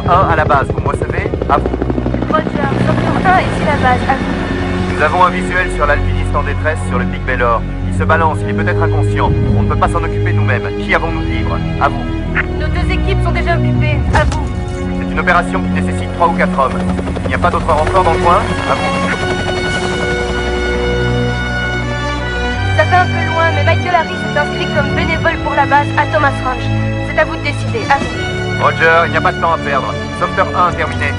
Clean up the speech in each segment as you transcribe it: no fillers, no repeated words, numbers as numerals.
1 à la base, vous me recevez? À vous. Roger, Sauveteur 1, ici la base, à vous. Nous avons un visuel sur l'alpiniste en détresse sur le pic Bellor. Il se balance, il est peut-être inconscient. On ne peut pas s'en occuper nous-mêmes. Qui avons-nous de libre? À vous. Nos 2 équipes sont déjà occupées, à vous. C'est une opération qui nécessite 3 ou 4 hommes. Il n'y a pas d'autres renforts dans le coin? À vous. Ça fait un peu loin, mais Michael Harris est inscrit comme bénévole pour la base à Thomas Ranch. C'est à vous de décider, à vous. Roger, il n'y a pas de temps à perdre. Sauveteur 1 terminé.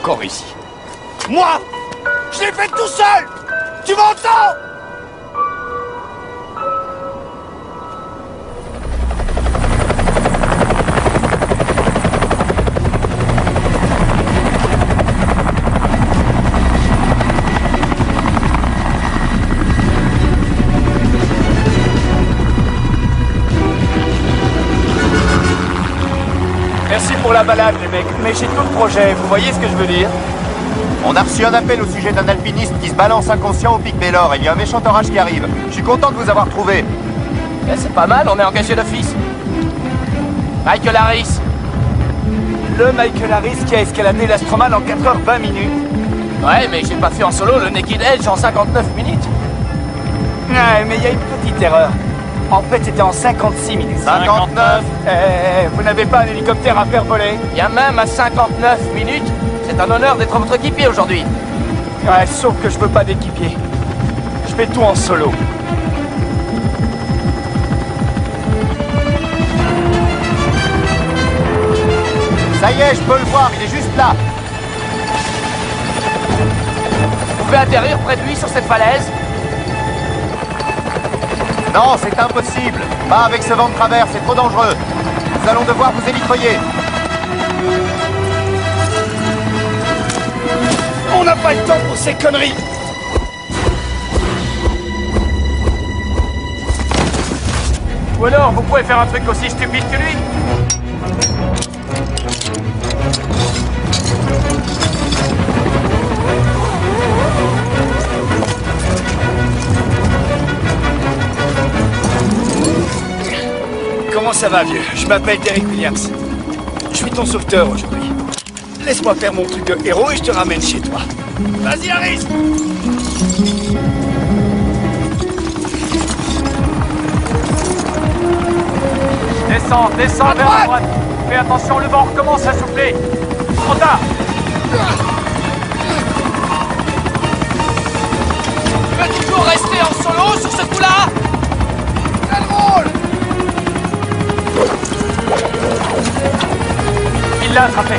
Encore ici. Moi, je l'ai fait tout seul. Tu m'entends? Merci pour la balade, les mecs, mais j'ai d'autres projets, vous voyez ce que je veux dire? On a reçu un appel au sujet d'un alpiniste qui se balance inconscient au pic Bellor. Il y a un méchant orage qui arrive. Je suis content de vous avoir trouvé. C'est pas mal, on est engagé d'office. Michael Harris. Le Michael Harris qui a escaladé l'Astromal en 4h20 minutes. Ouais, mais j'ai pas fait en solo le Naked Edge en 59 minutes. Ouais, mais il y a une petite erreur. En fait, c'était en 56 minutes. 59. Vous n'avez pas un hélicoptère à faire voler? Il y a même à 59 minutes. C'est un honneur d'être votre équipier aujourd'hui. Ouais, sauf que je veux pas d'équipier. Je fais tout en solo. Ça y est, je peux le voir, il est juste là. Vous pouvez atterrir près de lui sur cette falaise? Non, c'est impossible. Pas avec ce vent de travers, c'est trop dangereux. Nous allons devoir vous élitroyer. On n'a pas le temps pour ces conneries. Ou alors, vous pouvez faire un truc aussi stupide que lui? Comment ça va, vieux? Je m'appelle Derek Williams. Je suis ton sauveteur aujourd'hui. Laisse-moi faire mon truc de héros et je te ramène chez toi. Vas-y, Harris! Descends vers la droite. Fais attention, le vent recommence à souffler. Trop tard. Tu vas toujours rester en solo sur ce coup-là? C'est drôle! Il l'a attrapé.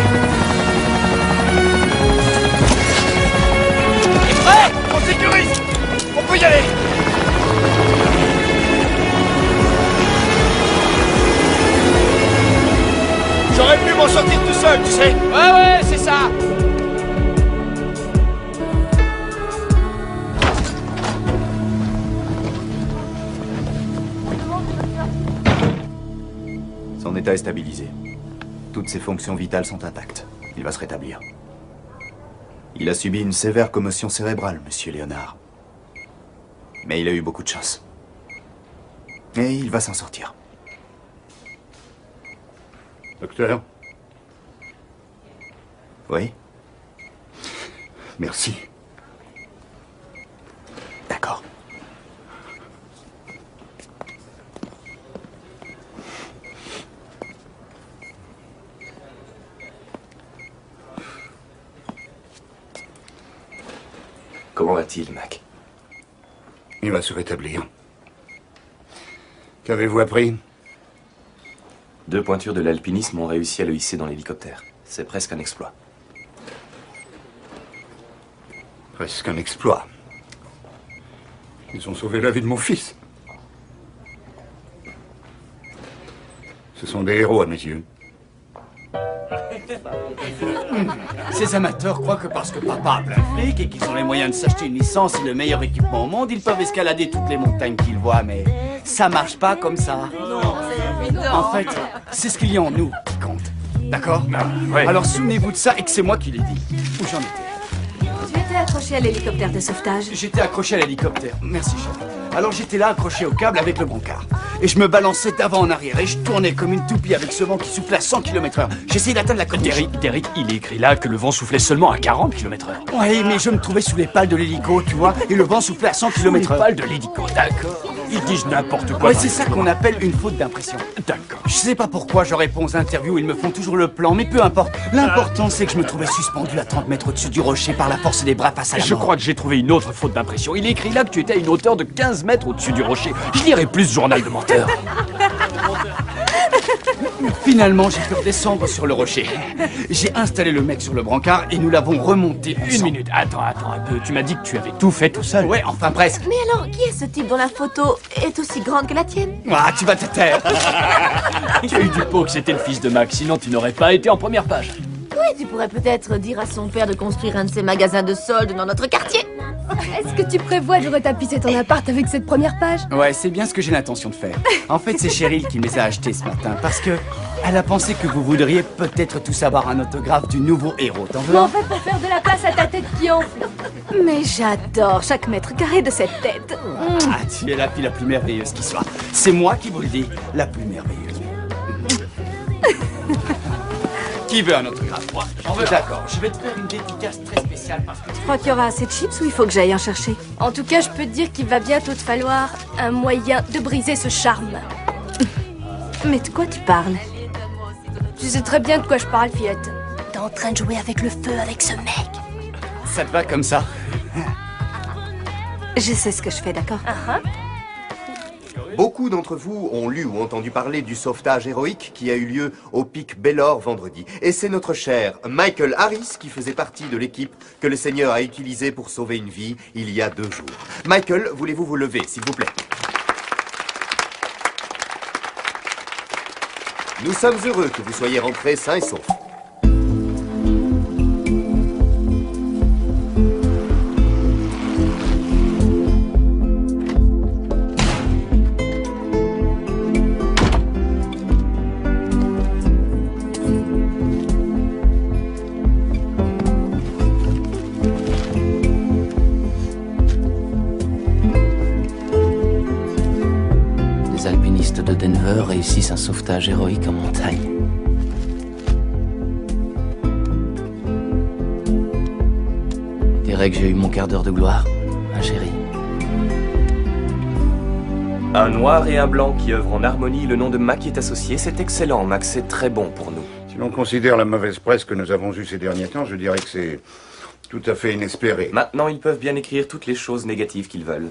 Il est prêt? On sécurise! On peut y aller! J'aurais pu m'en sortir tout seul, tu sais! Ouais, c'est ça. Son état est stabilisé. Toutes ses fonctions vitales sont intactes. Il va se rétablir. Il a subi une sévère commotion cérébrale, monsieur Léonard. Mais il a eu beaucoup de chance. Et il va s'en sortir. Docteur? Oui? Merci. D'accord. Comment va-t-il, Mac? Il va se rétablir. Qu'avez-vous appris? 2 pointures de l'alpinisme ont réussi à le hisser dans l'hélicoptère. C'est presque un exploit. Presque un exploit. Ils ont sauvé la vie de mon fils. Ce sont des héros à mes yeux. Ces amateurs croient que parce que papa a plein de fric et qu'ils ont les moyens de s'acheter une licence et le meilleur équipement au monde, ils peuvent escalader toutes les montagnes qu'ils voient, mais ça marche pas comme ça. En fait, c'est ce qu'il y a en nous qui compte. D'accord? ouais. Alors souvenez-vous de ça et que c'est moi qui l'ai dit. Où j'en étais? Tu étais accroché à l'hélicoptère de sauvetage. J'étais accroché à l'hélicoptère. Merci, chef. Alors j'étais là accroché au câble avec le brancard. Et je me balançais d'avant en arrière et je tournais comme une toupie avec ce vent qui soufflait à 100 km/h. J'essayais d'atteindre la côte d'Eric. Derek, il est écrit là que le vent soufflait seulement à 40 km/h. Oui, mais je me trouvais sous les pales de l'hélico, tu vois, et le vent soufflait à 100 Les km/h. pales de l'hélico, d'accord. Ils disent n'importe quoi. Ouais, dans c'est les ça journaux. qu'on appelle une faute d'impression. D'accord. Je sais pas pourquoi je réponds aux interviews, ils me font toujours le plan, mais peu importe. L'important, c'est que je me trouvais suspendu à 30 mètres au-dessus du rocher par la force des bras face à la Je mort. crois que j'ai trouvé une autre faute d'impression. Il est écrit là que tu étais à une hauteur de 15 mètres au-dessus du rocher. Je lirai plus ce journal de menteur. Finalement, j'ai pu redescendre sur le rocher. J'ai installé le mec sur le brancard et nous l'avons remonté ensemble. Une minute, attends un peu. Tu m'as dit que tu avais tout fait tout seul. Ouais, enfin presque. Mais alors, qui est ce type dont la photo est aussi grande que la tienne? Ah, tu vas te taire. Tu as eu du pot que c'était le fils de Max, sinon tu n'aurais pas été en première page. Oui, tu pourrais peut-être dire à son père de construire un de ses magasins de soldes dans notre quartier. Est-ce que tu prévois de retapisser ton appart avec cette première page? Ouais, c'est bien ce que j'ai l'intention de faire. En fait, c'est Cheryl qui me les a achetés ce matin parce que elle a pensé que vous voudriez peut-être tous avoir un autographe du nouveau héros. T'en veux Mais en un? fait, pour faire de la place à ta tête qui enfle. Mais j'adore chaque mètre carré de cette tête. Ah, tu es la fille la plus merveilleuse qui soit. C'est moi qui vous le dis, la plus merveilleuse. Qui veut un autographe? Moi, j'en veux. D'accord, je vais te faire une dédicace très spéciale parce que... Tu crois qu'il y aura assez de chips ou il faut que j'aille en chercher? En tout cas, je peux te dire qu'il va bientôt te falloir un moyen de briser ce charme. Mais de quoi tu parles? Tu sais très bien de quoi je parle, fillette. T'es en train de jouer avec le feu avec ce mec. Ça te va comme ça? Je sais ce que je fais, d'accord? Beaucoup d'entre vous ont lu ou entendu parler du sauvetage héroïque qui a eu lieu au pic Baylor vendredi. Et c'est notre cher Michael Harris qui faisait partie de l'équipe que le Seigneur a utilisée pour sauver une vie il y a 2 jours. Michael, voulez-vous vous lever, s'il vous plaît? Nous sommes heureux que vous soyez rentrés sains et saufs. Des alpinistes de Denver réussissent un sauvetage héroïque en montagne. Dirais que j'ai eu mon quart d'heure de gloire, ma chérie. Un noir et un blanc qui œuvrent en harmonie, le nom de Mac est associé. C'est excellent, Max, c'est très bon pour nous. Si l'on considère la mauvaise presse que nous avons eue ces derniers temps, je dirais que c'est tout à fait inespéré. Maintenant, ils peuvent bien écrire toutes les choses négatives qu'ils veulent.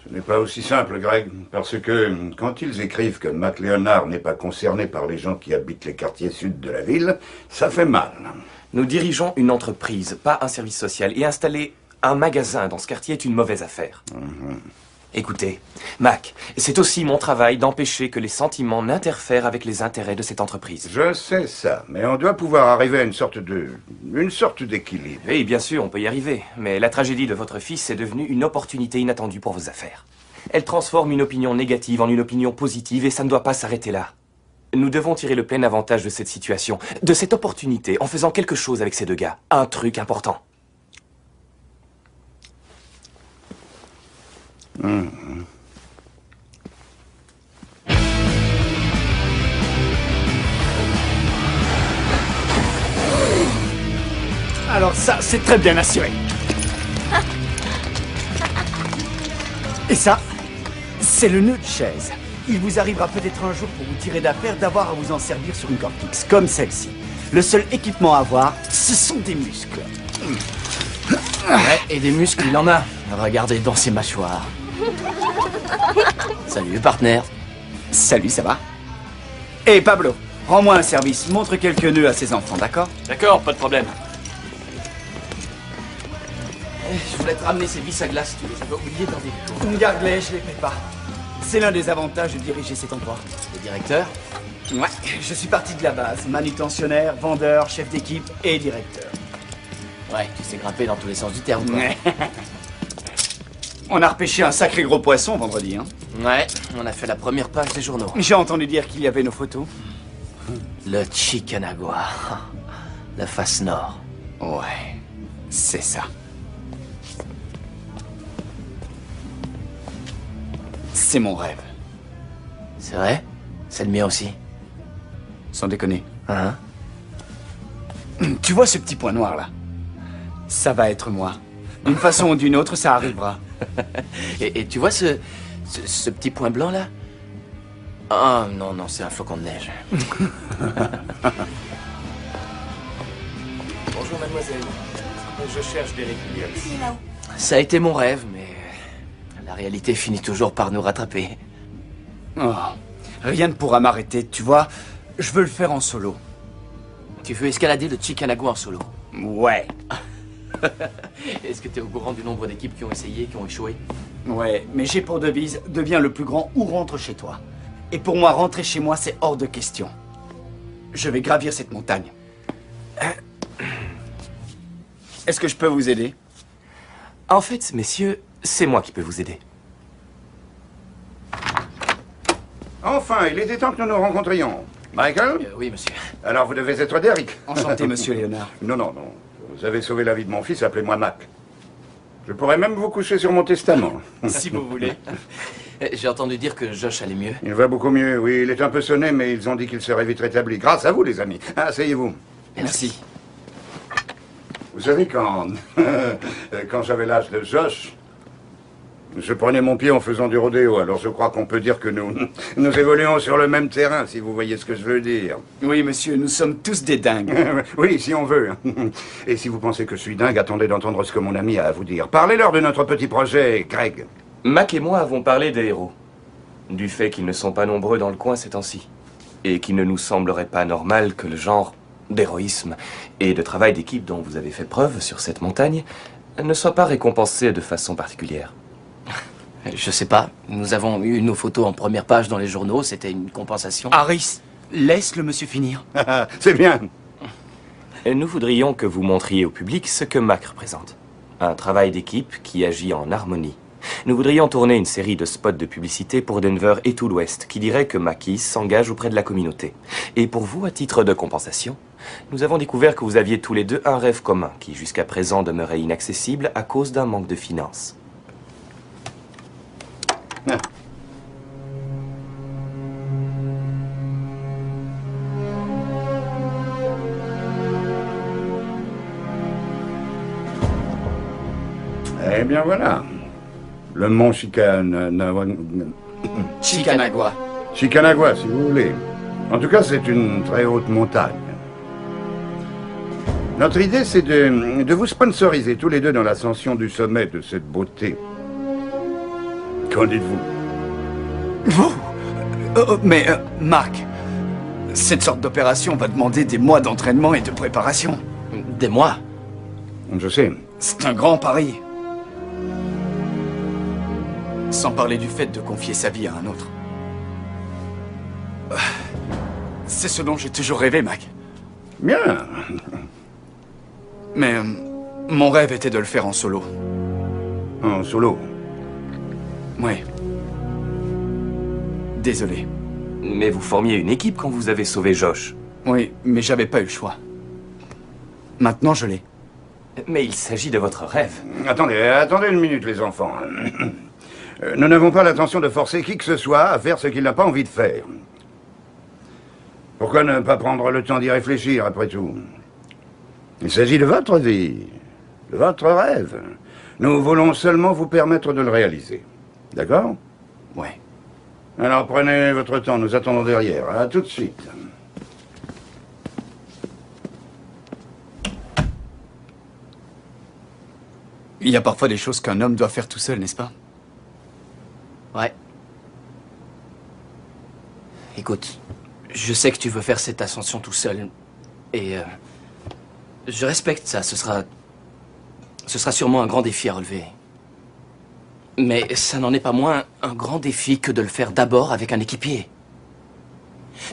Ce n'est pas aussi simple, Greg, parce que quand ils écrivent que Mac Leonard n'est pas concerné par les gens qui habitent les quartiers sud de la ville, ça fait mal. Nous dirigeons une entreprise, pas un service social, et installer un magasin dans ce quartier est une mauvaise affaire. Écoutez, Mac, c'est aussi mon travail d'empêcher que les sentiments n'interfèrent avec les intérêts de cette entreprise. Je sais ça, mais on doit pouvoir arriver à une sorte d'équilibre. Oui, bien sûr, on peut y arriver, mais la tragédie de votre fils est devenue une opportunité inattendue pour vos affaires. Elle transforme une opinion négative en une opinion positive et ça ne doit pas s'arrêter là. Nous devons tirer le plein avantage de cette situation, de cette opportunité, en faisant quelque chose avec ces 2 gars. Un truc important. Alors ça, c'est très bien assuré. Et ça, c'est le nœud de chaise. Il vous arrivera peut-être un jour pour vous tirer d'affaire d'avoir à vous en servir sur une corde fixe, comme celle-ci. Le seul équipement à avoir, ce sont des muscles. Ouais, et des muscles, il en a. Regardez dans ses mâchoires. Salut, partenaire. Salut, ça va? Hé, Pablo, rends-moi un service. Montre quelques nœuds à ces enfants, d'accord? D'accord, pas de problème. Je voulais te ramener ces vis à glace, tu les avais oubliées dans des pots. Garde-les, je les paie pas. C'est l'un des avantages de diriger cet endroit. Le directeur? Ouais, je suis parti de la base. Manutentionnaire, vendeur, chef d'équipe et directeur. Ouais, tu sais grimper dans tous les sens du terme, quoi. Ouais. On a repêché un sacré gros poisson vendredi, hein. Ouais, on a fait la première page des journaux. J'ai entendu dire qu'il y avait nos photos. Le Chicanagua. La face nord. Ouais, c'est ça. C'est mon rêve. C'est vrai? C'est le mien aussi. Sans déconner. Hein? Tu vois ce petit point noir là? Ça va être moi. D'une façon ou d'une autre, ça arrivera. Et tu vois ce petit point blanc là? Oh non, non, c'est un flocon de neige. Bonjour, mademoiselle. Je cherche Derek Williams. Ça a été mon rêve, mais la réalité finit toujours par nous rattraper. Oh, rien ne pourra m'arrêter, tu vois. Je veux le faire en solo. Tu veux escalader le Chicanagua en solo? Ouais. Est-ce que tu es au courant du nombre d'équipes qui ont essayé, qui ont échoué? Ouais, mais j'ai pour devise, deviens le plus grand ou rentre chez toi. Et pour moi, rentrer chez moi, c'est hors de question. Je vais gravir cette montagne. Est-ce que je peux vous aider? En fait, messieurs, c'est moi qui peux vous aider. Enfin, il était temps que nous nous rencontrions. Michael? Oui, monsieur. Alors vous devez être Derek. Enchanté, monsieur Léonard. Non, non, non. Vous avez sauvé la vie de mon fils, appelez-moi Mac. Je pourrais même vous coucher sur mon testament. Si vous voulez. J'ai entendu dire que Josh allait mieux. Il va beaucoup mieux, oui. Il est un peu sonné, mais ils ont dit qu'il serait vite rétabli. Grâce à vous, les amis. Asseyez-vous. Merci. Vous savez, quand j'avais l'âge de Josh, je prenais mon pied en faisant du rodéo. Alors je crois qu'on peut dire que nous évoluons sur le même terrain, si vous voyez ce que je veux dire. Oui, monsieur, nous sommes tous des dingues. Oui, si on veut. Et si vous pensez que je suis dingue, attendez d'entendre ce que mon ami a à vous dire. Parlez-leur de notre petit projet, Greg. Mac et moi avons parlé des héros. Du fait qu'ils ne sont pas nombreux dans le coin ces temps-ci. Et qu'il ne nous semblerait pas normal que le genre d'héroïsme et de travail d'équipe dont vous avez fait preuve sur cette montagne ne soit pas récompensé de façon particulière. Je sais pas. Nous avons eu nos photos en première page dans les journaux. C'était une compensation. Harris, laisse le monsieur finir. C'est bien. Nous voudrions que vous montriez au public ce que Mac représente. Un travail d'équipe qui agit en harmonie. Nous voudrions tourner une série de spots de publicité pour Denver et tout l'Ouest qui dirait que Mackie s'engage auprès de la communauté. Et pour vous, à titre de compensation, nous avons découvert que vous aviez tous les deux un rêve commun qui jusqu'à présent demeurait inaccessible à cause d'un manque de finances. Eh bien voilà. Le mont Chicanagua. Chicanagua, si vous voulez. En tout cas, c'est une très haute montagne. Notre idée, c'est de vous sponsoriser tous les deux dans l'ascension du sommet de cette beauté. Qu'en dites-vous? Vous Marc, cette sorte d'opération va demander des mois d'entraînement et de préparation. Des mois? Je sais. C'est un grand pari. Sans parler du fait de confier sa vie à un autre. C'est ce dont j'ai toujours rêvé, Mac. Bien. Mais mon rêve était de le faire en solo. En solo? Oui. Désolé. Mais vous formiez une équipe quand vous avez sauvé Josh. Oui, mais j'avais pas eu le choix. Maintenant, je l'ai. Mais il s'agit de votre rêve. Attendez une minute, les enfants. Nous n'avons pas l'intention de forcer qui que ce soit à faire ce qu'il n'a pas envie de faire. Pourquoi ne pas prendre le temps d'y réfléchir, après tout? Il s'agit de votre vie, de votre rêve. Nous voulons seulement vous permettre de le réaliser. D'accord? Ouais. Alors prenez votre temps, nous attendons derrière. À tout de suite. Il y a parfois des choses qu'un homme doit faire tout seul, n'est-ce pas? Ouais. Écoute, je sais que tu veux faire cette ascension tout seul. Et je respecte ça. Ce sera sûrement un grand défi à relever. Mais ça n'en est pas moins un grand défi que de le faire d'abord avec un équipier.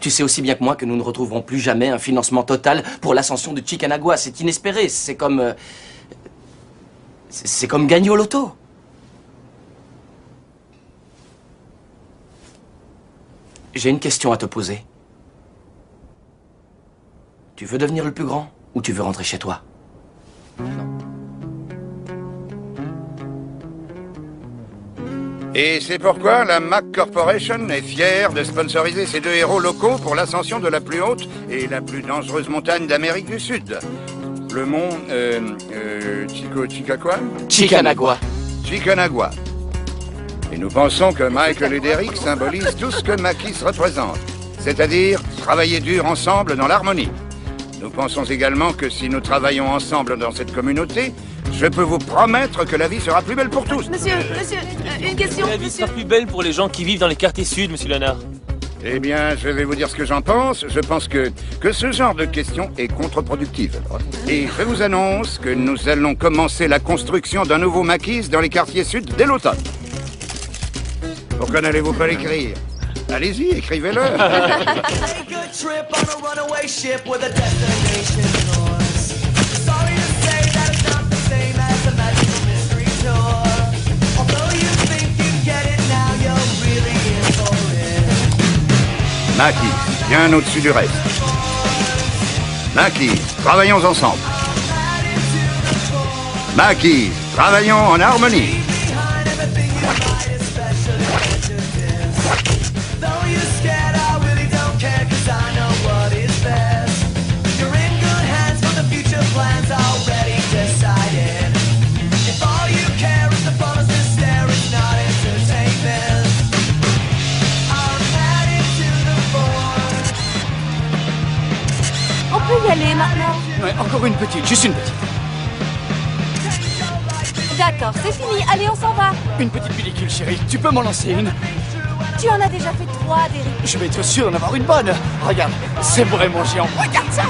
Tu sais aussi bien que moi que nous ne retrouverons plus jamais un financement total pour l'ascension de Chickanagua. C'est inespéré. C'est comme... c'est comme gagner au loto. J'ai une question à te poser. Tu veux devenir le plus grand ou tu veux rentrer chez toi? Et c'est pourquoi la Mac Corporation est fière de sponsoriser ces deux héros locaux pour l'ascension de la plus haute et la plus dangereuse montagne d'Amérique du Sud. Le mont... Chickanagua. Chickanagua. Et nous pensons que Michael et Derek symbolisent tout ce que Makis représente, c'est-à-dire travailler dur ensemble dans l'harmonie. Nous pensons également que si nous travaillons ensemble dans cette communauté, je peux vous promettre que la vie sera plus belle pour tous. Monsieur, une question. La vie sera plus belle pour les gens qui vivent dans les quartiers sud, monsieur Léonard. Eh bien, je vais vous dire ce que j'en pense. Je pense que ce genre de question est contre-productive. Et je vous annonce que nous allons commencer la construction d'un nouveau maquis dans les quartiers sud dès l'automne. Pourquoi n'allez-vous pas l'écrire? Allez-y, écrivez-le. Makis, bien au-dessus du reste. Makis, travaillons ensemble. Makis, travaillons en harmonie. On peut y aller maintenant. Ouais, encore une petite, juste une petite. D'accord, c'est fini. Allez, on s'en va. Une petite pellicule, chérie. Tu peux m'en lancer une? Tu en as déjà fait 3, Derek. Je vais être sûr d'en avoir une bonne. Regarde, c'est vraiment géant. Regarde ça!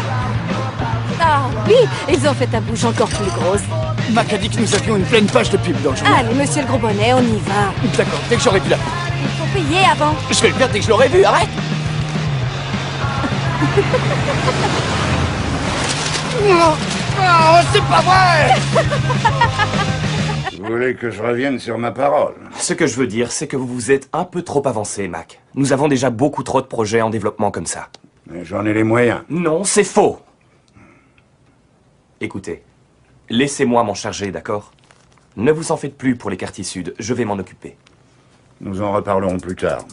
Ah oui, ils ont fait ta bouche encore plus grosse. Mac a dit que nous avions une pleine page de pub dans le journal. Allez, monsieur le gros bonnet, on y va. D'accord, dès que j'aurai vu la pub. Il faut payer avant. Je vais le faire dès que je l'aurai vu, arrête! Oh, c'est pas vrai! Vous voulez que je revienne sur ma parole? Ce que je veux dire, c'est que vous vous êtes un peu trop avancé, Mac. Nous avons déjà beaucoup trop de projets en développement comme ça. Mais j'en ai les moyens. Non, c'est faux. Écoutez, laissez-moi m'en charger, d'accord? Ne vous en faites plus pour les quartiers sud, je vais m'en occuper. Nous en reparlerons plus tard.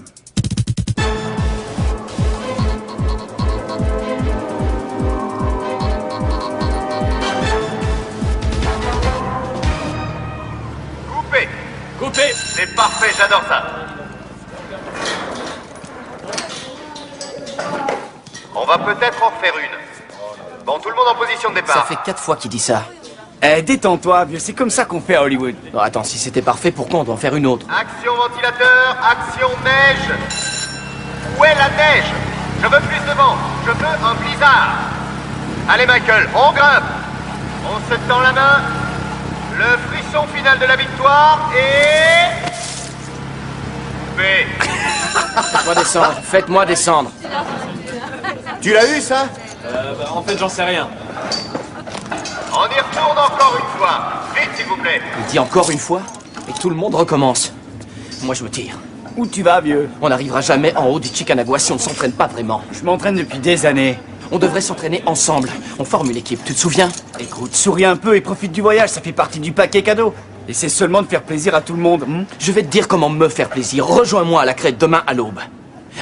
Coupé. C'est parfait, j'adore ça. On va peut-être en refaire une. Bon, tout le monde en position de départ. Ça fait 4 fois qu'il dit ça. Eh, détends-toi, vieux, c'est comme ça qu'on fait à Hollywood. Non, attends, si c'était parfait, pourquoi on doit en faire une autre? Action ventilateur, action neige. Où est la neige? Je veux plus de vent, je veux un blizzard. Allez Michael, on grimpe. On se tend la main. Le frisson final de la victoire et... Coupé. Faites-moi descendre, faites-moi descendre. Tu l'as eu, ça? En fait, j'en sais rien. On y retourne encore une fois. Vite, s'il vous plaît. Il dit encore une fois, et tout le monde recommence. Moi, je me tire. Où tu vas, vieux? On n'arrivera jamais en haut du Chickanagua si on ne s'entraîne pas vraiment. Je m'entraîne depuis des années. On devrait s'entraîner ensemble. On forme une équipe, tu te souviens? Écoute, souris un peu et profite du voyage, ça fait partie du paquet cadeau. Essaie seulement de faire plaisir à tout le monde. Je vais te dire comment me faire plaisir. Rejoins-moi à la crête demain à l'aube.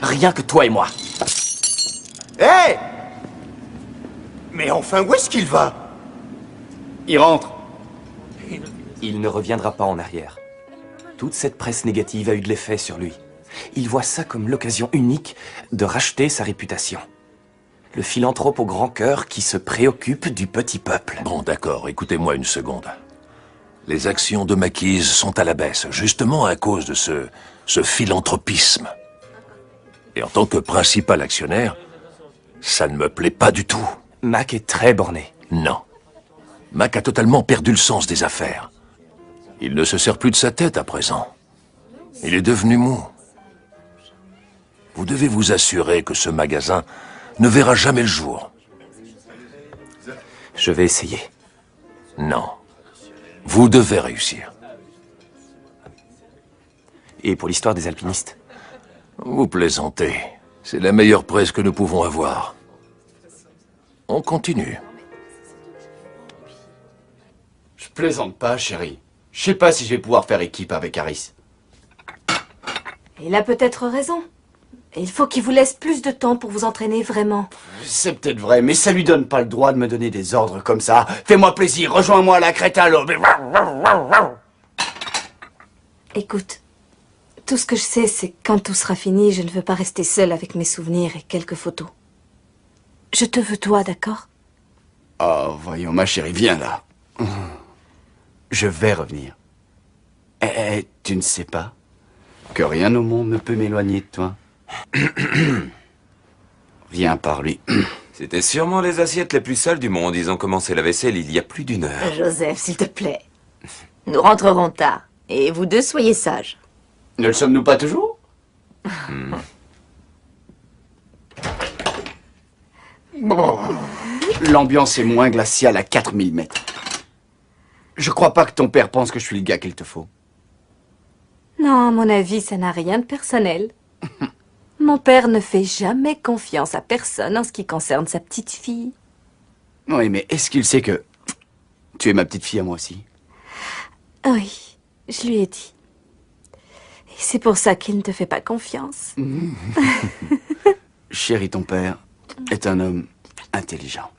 Rien que toi et moi. Hé hey! Mais enfin, où est-ce qu'il va? Il rentre. Il ne reviendra pas en arrière. Toute cette presse négative a eu de l'effet sur lui. Il voit ça comme l'occasion unique de racheter sa réputation. Le philanthrope au grand cœur qui se préoccupe du petit peuple. Bon, d'accord, écoutez-moi une seconde. Les actions de Makis sont à la baisse, justement à cause de ce philanthropisme. Et en tant que principal actionnaire, ça ne me plaît pas du tout. Mac est très borné. Non. Mac a totalement perdu le sens des affaires. Il ne se sert plus de sa tête à présent. Il est devenu mou. Vous devez vous assurer que ce magasin ne verra jamais le jour. Je vais essayer. Non. Vous devez réussir. Et pour l'histoire des alpinistes? Vous plaisantez. C'est la meilleure presse que nous pouvons avoir. On continue. Je plaisante pas, chérie. Je sais pas si je vais pouvoir faire équipe avec Harris. Il a peut-être raison. Il faut qu'il vous laisse plus de temps pour vous entraîner vraiment. C'est peut-être vrai, mais ça lui donne pas le droit de me donner des ordres comme ça. Fais-moi plaisir, rejoins-moi à la crête à l'aube. Écoute, tout ce que je sais, c'est que quand tout sera fini, je ne veux pas rester seule avec mes souvenirs et quelques photos. Je te veux toi, d'accord? Oh, voyons, ma chérie, viens là. Je vais revenir. Eh, tu ne sais pas que rien au monde ne peut m'éloigner de toi. Viens par lui. C'était sûrement les assiettes les plus sales du monde. Ils ont commencé la vaisselle il y a plus d'1 heure. Joseph, s'il te plaît. Nous rentrerons tard. Et vous deux, soyez sages. Ne le sommes-nous pas toujours? Bon. L'ambiance est moins glaciale à 4000 mètres. Je crois pas que ton père pense que je suis le gars qu'il te faut. Non, à mon avis, ça n'a rien de personnel. Mon père ne fait jamais confiance à personne en ce qui concerne sa petite fille. Oui, mais est-ce qu'il sait que tu es ma petite fille à moi aussi? Oui, je lui ai dit. Et c'est pour ça qu'il ne te fait pas confiance. Chérie, ton père est un homme intelligent.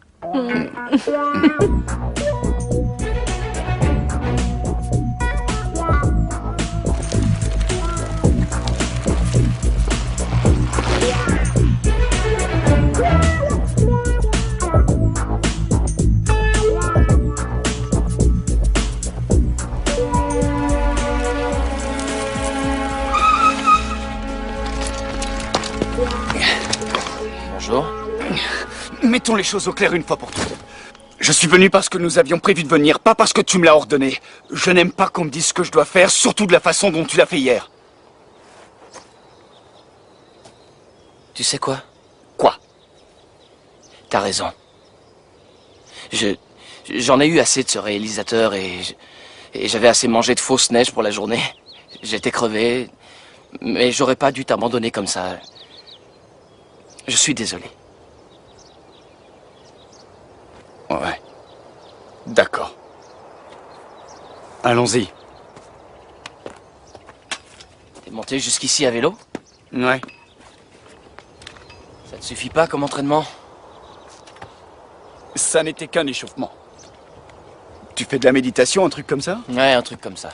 Bonjour. Mettons les choses au clair une fois pour toutes. Je suis venu parce que nous avions prévu de venir, pas parce que tu me l'as ordonné. Je n'aime pas qu'on me dise ce que je dois faire, surtout de la façon dont tu l'as fait hier. Tu sais quoi? Quoi? T'as raison. J'en ai eu assez de ce réalisateur et j'avais assez mangé de fausse neige pour la journée. J'étais crevé, mais j'aurais pas dû t'abandonner comme ça. Je suis désolé. Ouais. D'accord. Allons-y. T'es monté jusqu'ici à vélo? Ouais. Ça te suffit pas comme entraînement? Ça n'était qu'un échauffement. Tu fais de la méditation, un truc comme ça? Ouais, un truc comme ça.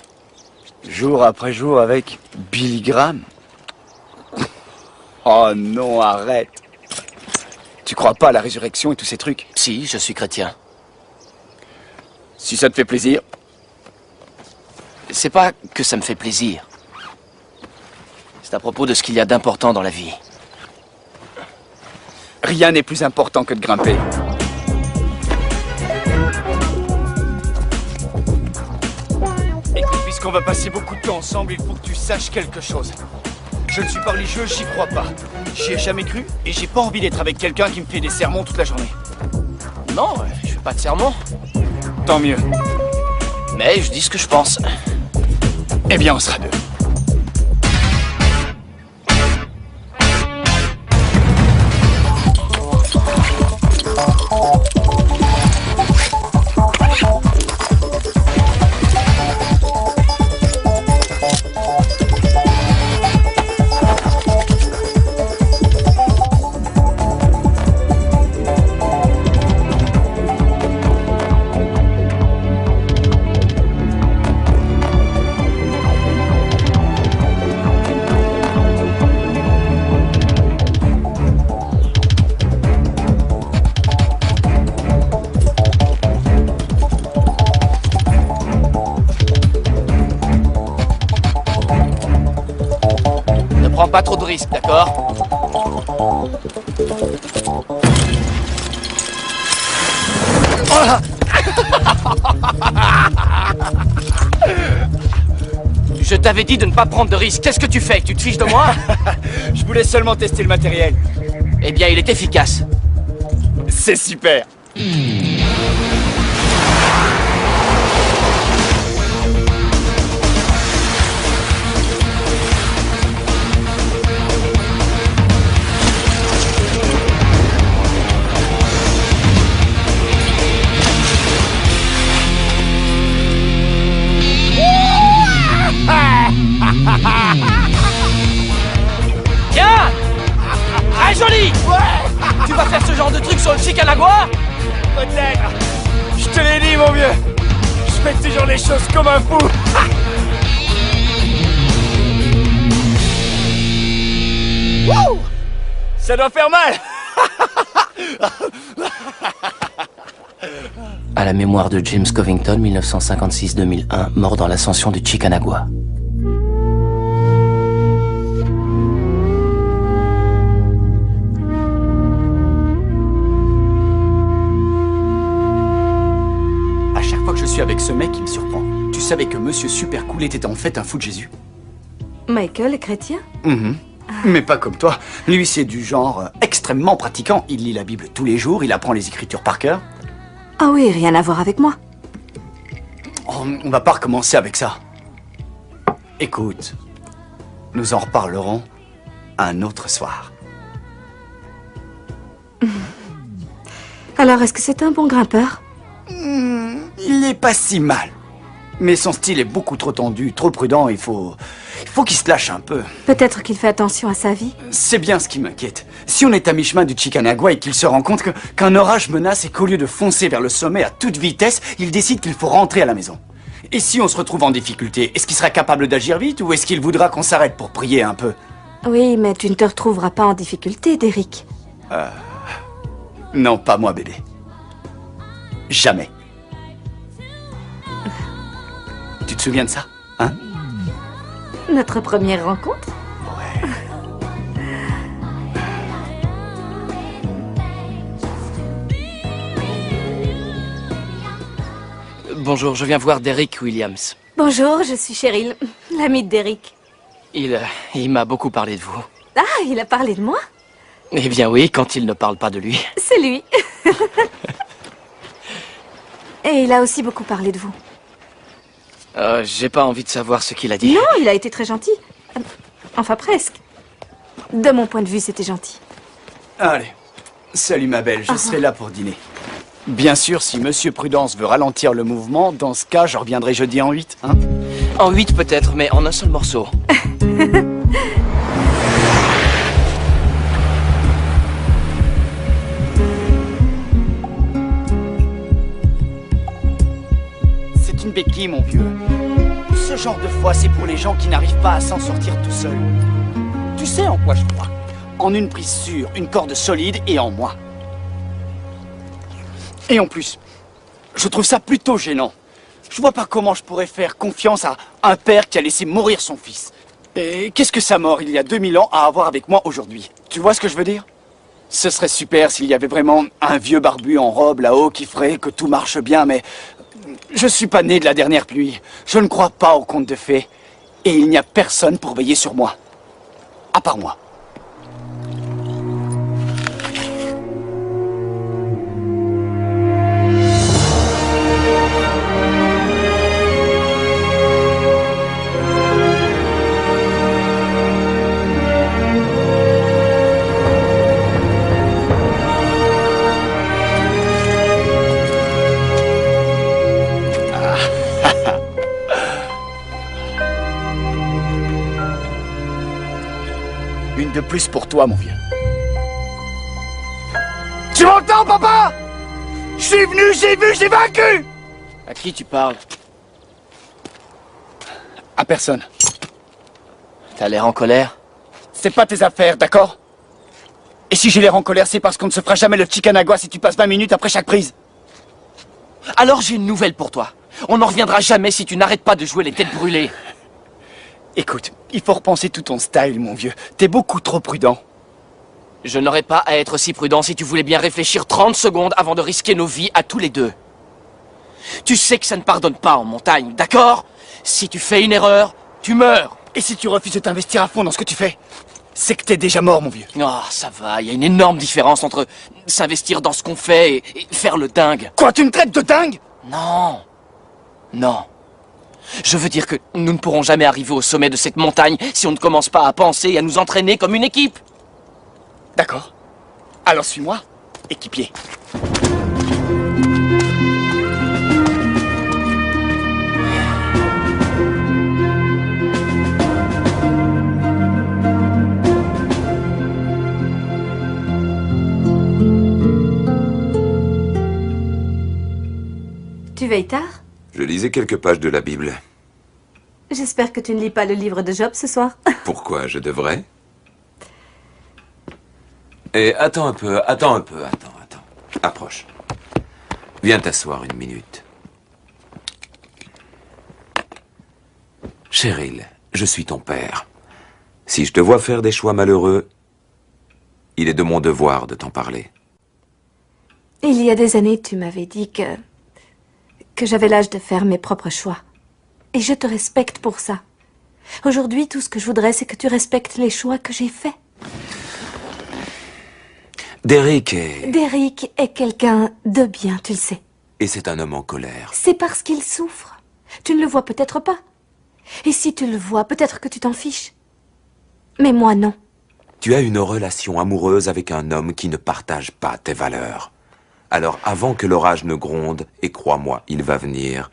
Jour après jour avec Billy Graham? Oh non, arrête. Tu crois pas à la résurrection et tous ces trucs? Si, je suis chrétien. Si ça te fait plaisir. C'est pas que ça me fait plaisir. C'est à propos de ce qu'il y a d'important dans la vie. Rien n'est plus important que de grimper. Écoute, puisqu'on va passer beaucoup de temps ensemble, il faut que tu saches quelque chose. Je ne suis pas religieux, j'y crois pas. J'y ai jamais cru et j'ai pas envie d'être avec quelqu'un qui me fait des sermons toute la journée. Non, je fais pas de sermon. Tant mieux. Mais je dis ce que je pense. Eh bien, on sera deux. Prends pas trop de risques, d'accord? Oh là! Je t'avais dit de ne pas prendre de risques. Qu'est-ce que tu fais? Tu te fiches de moi? Je voulais seulement tester le matériel. Eh bien, il est efficace. C'est super. Tiens! Très joli! Tu vas faire ce genre de truc sur le Chicanagua? Peut-être. Je te l'ai dit, mon vieux. Je fais toujours les choses comme un fou. Wouh! Ça doit faire mal. À la mémoire de James Covington, 1956-2001, mort dans l'ascension du Chicanagua. À chaque fois que je suis avec ce mec, il me surprend. Tu savais que Monsieur Supercool était en fait un fou de Jésus? Michael est chrétien? Mais pas comme toi. Lui, c'est du genre extrêmement pratiquant. Il lit la Bible tous les jours, il apprend les Écritures par cœur. Ah oui, rien à voir avec moi. On va pas recommencer avec ça. Écoute, nous en reparlerons un autre soir. Alors, est-ce que c'est un bon grimpeur? Il est pas si mal. Mais son style est beaucoup trop tendu, trop prudent, il faut qu'il se lâche un peu. Peut-être qu'il fait attention à sa vie. C'est bien ce qui m'inquiète. Si on est à mi-chemin du Chicanagua et qu'il se rend compte qu'un orage menace et qu'au lieu de foncer vers le sommet à toute vitesse, il décide qu'il faut rentrer à la maison. Et si on se retrouve en difficulté, est-ce qu'il sera capable d'agir vite ou est-ce qu'il voudra qu'on s'arrête pour prier un peu? Oui, mais tu ne te retrouveras pas en difficulté, Derek. Non, pas moi, bébé. Jamais. Tu te souviens de ça, hein? Notre première rencontre? Ouais. Bonjour, je viens voir Derek Williams. Bonjour, je suis Cheryl, l'amie de Derek. Il m'a beaucoup parlé de vous. Ah, il a parlé de moi? Eh bien oui, quand il ne parle pas de lui. C'est lui. Et il a aussi beaucoup parlé de vous. J'ai pas envie de savoir ce qu'il a dit. Non, il a été très gentil. Enfin, presque. De mon point de vue, c'était gentil. Allez, salut ma belle, je serai là pour dîner. Bien sûr, si Monsieur Prudence veut ralentir le mouvement, dans ce cas, je reviendrai jeudi en 8, hein? En 8 peut-être, mais en un seul morceau. C'est une béquille, mon vieux. Ce genre de foi, c'est pour les gens qui n'arrivent pas à s'en sortir tout seuls. Tu sais en quoi je crois? En une prise sûre, une corde solide et en moi. Et en plus, je trouve ça plutôt gênant. Je vois pas comment je pourrais faire confiance à un père qui a laissé mourir son fils. Et qu'est-ce que sa mort, il y a 2000 ans, a à voir avec moi aujourd'hui? Tu vois ce que je veux dire? Ce serait super s'il y avait vraiment un vieux barbu en robe là-haut qui ferait que tout marche bien, mais je suis pas né de la dernière pluie. Je ne crois pas aux contes de fées. Et il n'y a personne pour veiller sur moi. À part moi. Une de plus pour toi, mon vieux. Tu m'entends, papa? Je suis venu, j'ai vu, j'ai vaincu! À qui tu parles? À personne. T'as l'air en colère? C'est pas tes affaires, d'accord? Et si j'ai l'air en colère, c'est parce qu'on ne se fera jamais le Chicanagua si tu passes 20 minutes après chaque prise. Alors j'ai une nouvelle pour toi. On n'en reviendra jamais si tu n'arrêtes pas de jouer les têtes brûlées. Écoute, il faut repenser tout ton style, mon vieux. T'es beaucoup trop prudent. Je n'aurais pas à être si prudent si tu voulais bien réfléchir 30 secondes avant de risquer nos vies à tous les deux. Tu sais que ça ne pardonne pas en montagne, d'accord? Si tu fais une erreur, tu meurs. Et si tu refuses de t'investir à fond dans ce que tu fais, c'est que t'es déjà mort, mon vieux. Oh, ça va, il y a une énorme différence entre s'investir dans ce qu'on fait et faire le dingue. Quoi, tu me traites de dingue? Non. Non. Je veux dire que nous ne pourrons jamais arriver au sommet de cette montagne si on ne commence pas à penser et à nous entraîner comme une équipe. D'accord. Alors suis-moi, équipier. Tu veilles tard? Je lisais quelques pages de la Bible. J'espère que tu ne lis pas le livre de Job ce soir. Pourquoi je devrais? Et attends un peu. Approche. Viens t'asseoir une minute. Cheryl, je suis ton père. Si je te vois faire des choix malheureux, il est de mon devoir de t'en parler. Il y a des années, tu m'avais dit que j'avais l'âge de faire mes propres choix. Et je te respecte pour ça. Aujourd'hui, tout ce que je voudrais, c'est que tu respectes les choix que j'ai faits. Derek est quelqu'un de bien, tu le sais. Et c'est un homme en colère. C'est parce qu'il souffre. Tu ne le vois peut-être pas. Et si tu le vois, peut-être que tu t'en fiches. Mais moi, non. Tu as une relation amoureuse avec un homme qui ne partage pas tes valeurs. Alors, avant que l'orage ne gronde, et crois-moi, il va venir,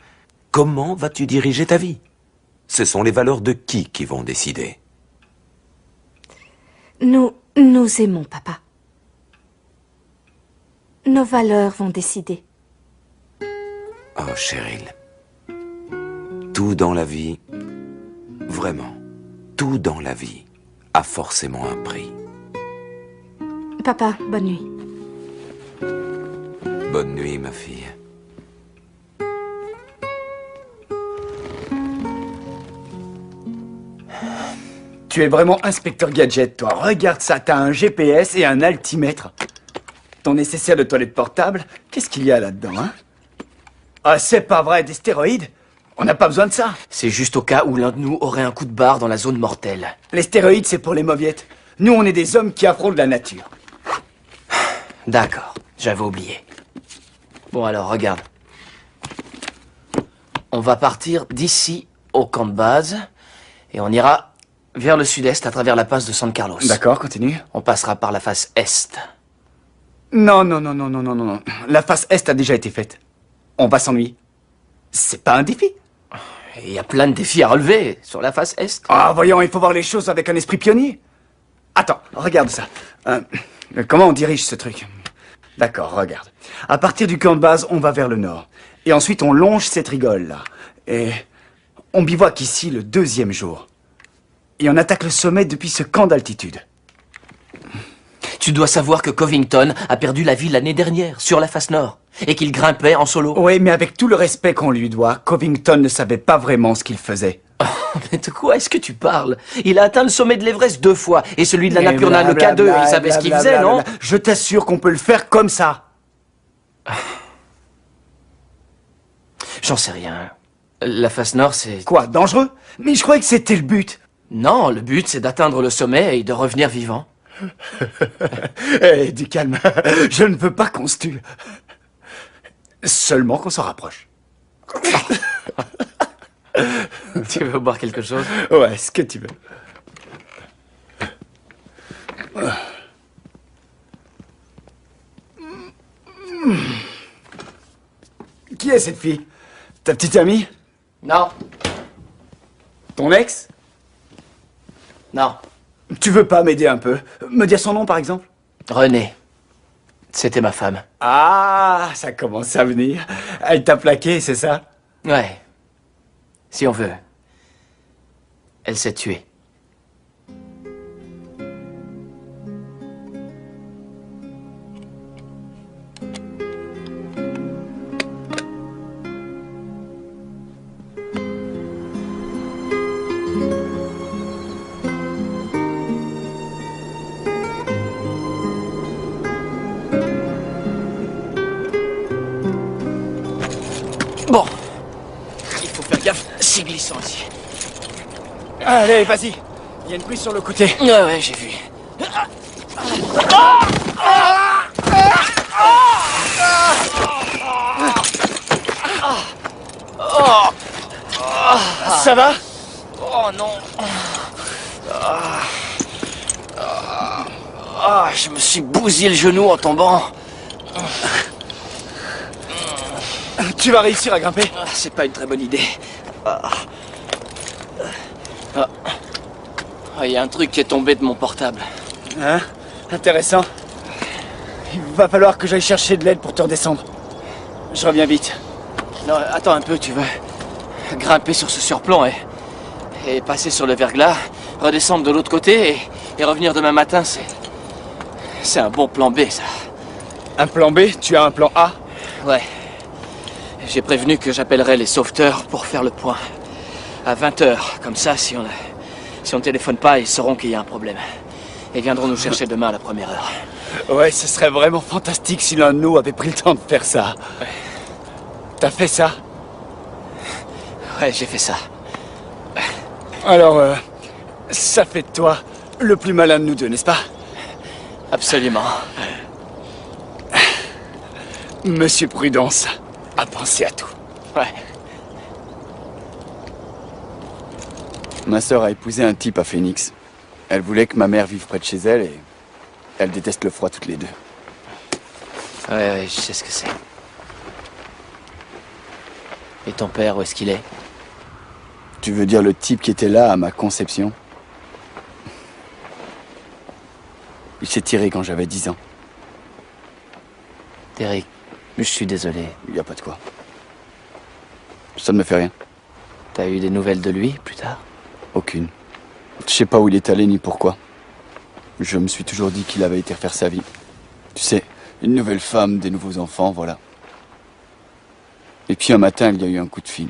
comment vas-tu diriger ta vie? Ce sont les valeurs de qui vont décider? Nous aimons, papa. Nos valeurs vont décider. Oh, Cheryl. Tout dans la vie, vraiment, tout dans la vie a forcément un prix. Papa, bonne nuit. Bonne nuit, ma fille. Tu es vraiment inspecteur gadget, toi. Regarde ça, t'as un GPS et un altimètre. Ton nécessaire de toilette portable, qu'est-ce qu'il y a là-dedans, hein? Ah, c'est pas vrai, des stéroïdes? On n'a pas besoin de ça. C'est juste au cas où l'un de nous aurait un coup de barre dans la zone mortelle. Les stéroïdes, c'est pour les mauviettes. Nous, on est des hommes qui affrontent la nature. D'accord, j'avais oublié. Bon alors, regarde. On va partir d'ici au camp de base et on ira vers le sud-est à travers la passe de San Carlos. D'accord, continue. On passera par la face est. Non. La face est a déjà été faite. On va s'ennuyer. C'est pas un défi. Il y a plein de défis à relever sur la face est. Ah, voyons, il faut voir les choses avec un esprit pionnier. Attends, regarde ça. Comment on dirige ce truc? D'accord, regarde. À partir du camp de base, on va vers le nord. Et ensuite, on longe cette rigole-là. Et on bivouaque ici le 2e jour. Et on attaque le sommet depuis ce camp d'altitude. Tu dois savoir que Covington a perdu la vie l'année dernière, sur la face nord, et qu'il grimpait en solo. Oui, mais avec tout le respect qu'on lui doit, Covington ne savait pas vraiment ce qu'il faisait. Mais de quoi est-ce que tu parles? Il a atteint le sommet de l'Everest 2 fois, et celui de la Napurna le K2, il savait ce qu'il faisait, non? Je t'assure qu'on peut le faire comme ça. J'en sais rien. La face nord, c'est... Quoi, dangereux? Mais je croyais que c'était le but. Non, le but, c'est d'atteindre le sommet et de revenir vivant. Eh, du calme. Je ne veux pas qu'on se tue. Seulement qu'on s'en rapproche. Tu veux boire quelque chose? Ouais, ce que tu veux. Qui est cette fille? Ta petite amie? Non. Ton ex? Non. Tu veux pas m'aider un peu? Me dire son nom, par exemple? Renée. C'était ma femme. Ah, ça commence à venir. Elle t'a plaqué, c'est ça? Ouais. Si on veut. Elle s'est tuée. Bon. Il faut faire gaffe, c'est glissant ici. Allez, vas-y. Il y a une prise sur le côté. Ouais, j'ai vu. Ça va? Oh non. Je me suis bousillé le genou en tombant. Tu vas réussir à grimper? C'est pas une très bonne idée. Il y a un truc qui est tombé de mon portable. Hein? Intéressant. Il va falloir que j'aille chercher de l'aide pour te redescendre. Je reviens vite. Non, attends un peu, tu veux grimper sur ce surplomb et passer sur le verglas, redescendre de l'autre côté et revenir demain matin, c'est un bon plan B, ça. Un plan B? Tu as un plan A? Ouais. J'ai prévenu que j'appellerais les sauveteurs pour faire le point. À 20h, comme ça, si on téléphone pas, ils sauront qu'il y a un problème. Et viendront nous chercher demain à la première heure. Ouais, ce serait vraiment fantastique si l'un de nous avait pris le temps de faire ça. Ouais. T'as fait ça? Ouais, j'ai fait ça. Alors, ça fait de toi le plus malin de nous deux, n'est-ce pas? Absolument. Monsieur Prudence a pensé à tout. Ouais. Ma sœur a épousé un type à Phoenix. Elle voulait que ma mère vive près de chez elle et elle déteste le froid toutes les deux. Ouais, je sais ce que c'est. Et ton père, où est-ce qu'il est? Tu veux dire le type qui était là à ma conception? Il s'est tiré quand j'avais 10 ans. Derek, je suis désolé. Il n'y a pas de quoi. Ça ne me fait rien. T'as eu des nouvelles de lui, plus tard? Aucune. Je sais pas où il est allé ni pourquoi. Je me suis toujours dit qu'il avait été refaire sa vie. Tu sais, une nouvelle femme, des nouveaux enfants, voilà. Et puis un matin, il y a eu un coup de fil.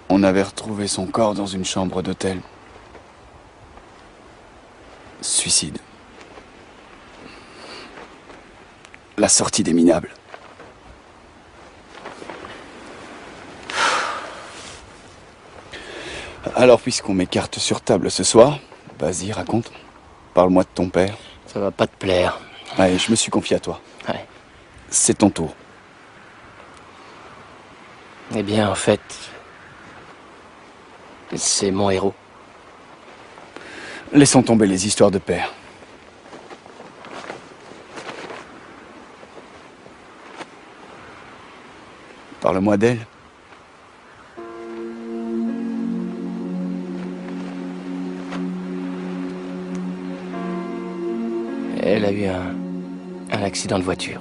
On avait retrouvé son corps dans une chambre d'hôtel. Suicide. La sortie des minables. Alors, puisqu'on m'écarte sur table ce soir, vas-y, raconte. Parle-moi de ton père. Ça va pas te plaire. Allez, je me suis confié à toi. Ouais. C'est ton tour. Eh bien, en fait, c'est mon héros. Laissons tomber les histoires de père. Parle-moi d'elle. Elle a eu un accident de voiture.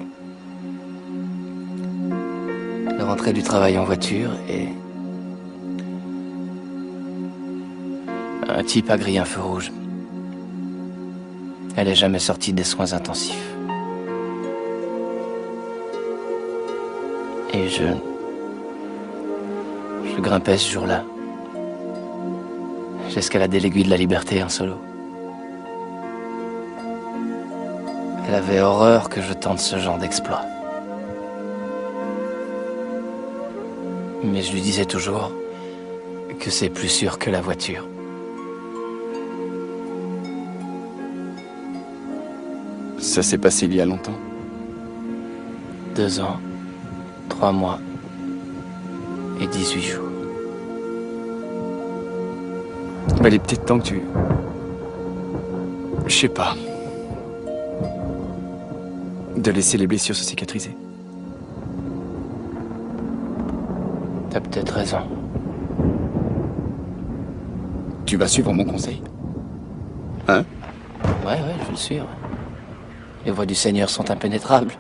Elle rentrait du travail en voiture et un type a grillé un feu rouge. Elle est jamais sortie des soins intensifs. Et je grimpais ce jour-là. J'escaladais l'aiguille de la liberté en solo. Elle avait horreur que je tente ce genre d'exploit. Mais je lui disais toujours que c'est plus sûr que la voiture. Ça s'est passé il y a longtemps. 2 ans, 3 mois et 18 jours. Bah, il est peut-être temps que tu... Je sais pas. De laisser les blessures se cicatriser. T'as peut-être raison. Tu vas suivre mon conseil? Hein? Ouais, je vais le suivre. Les voies du Seigneur sont impénétrables.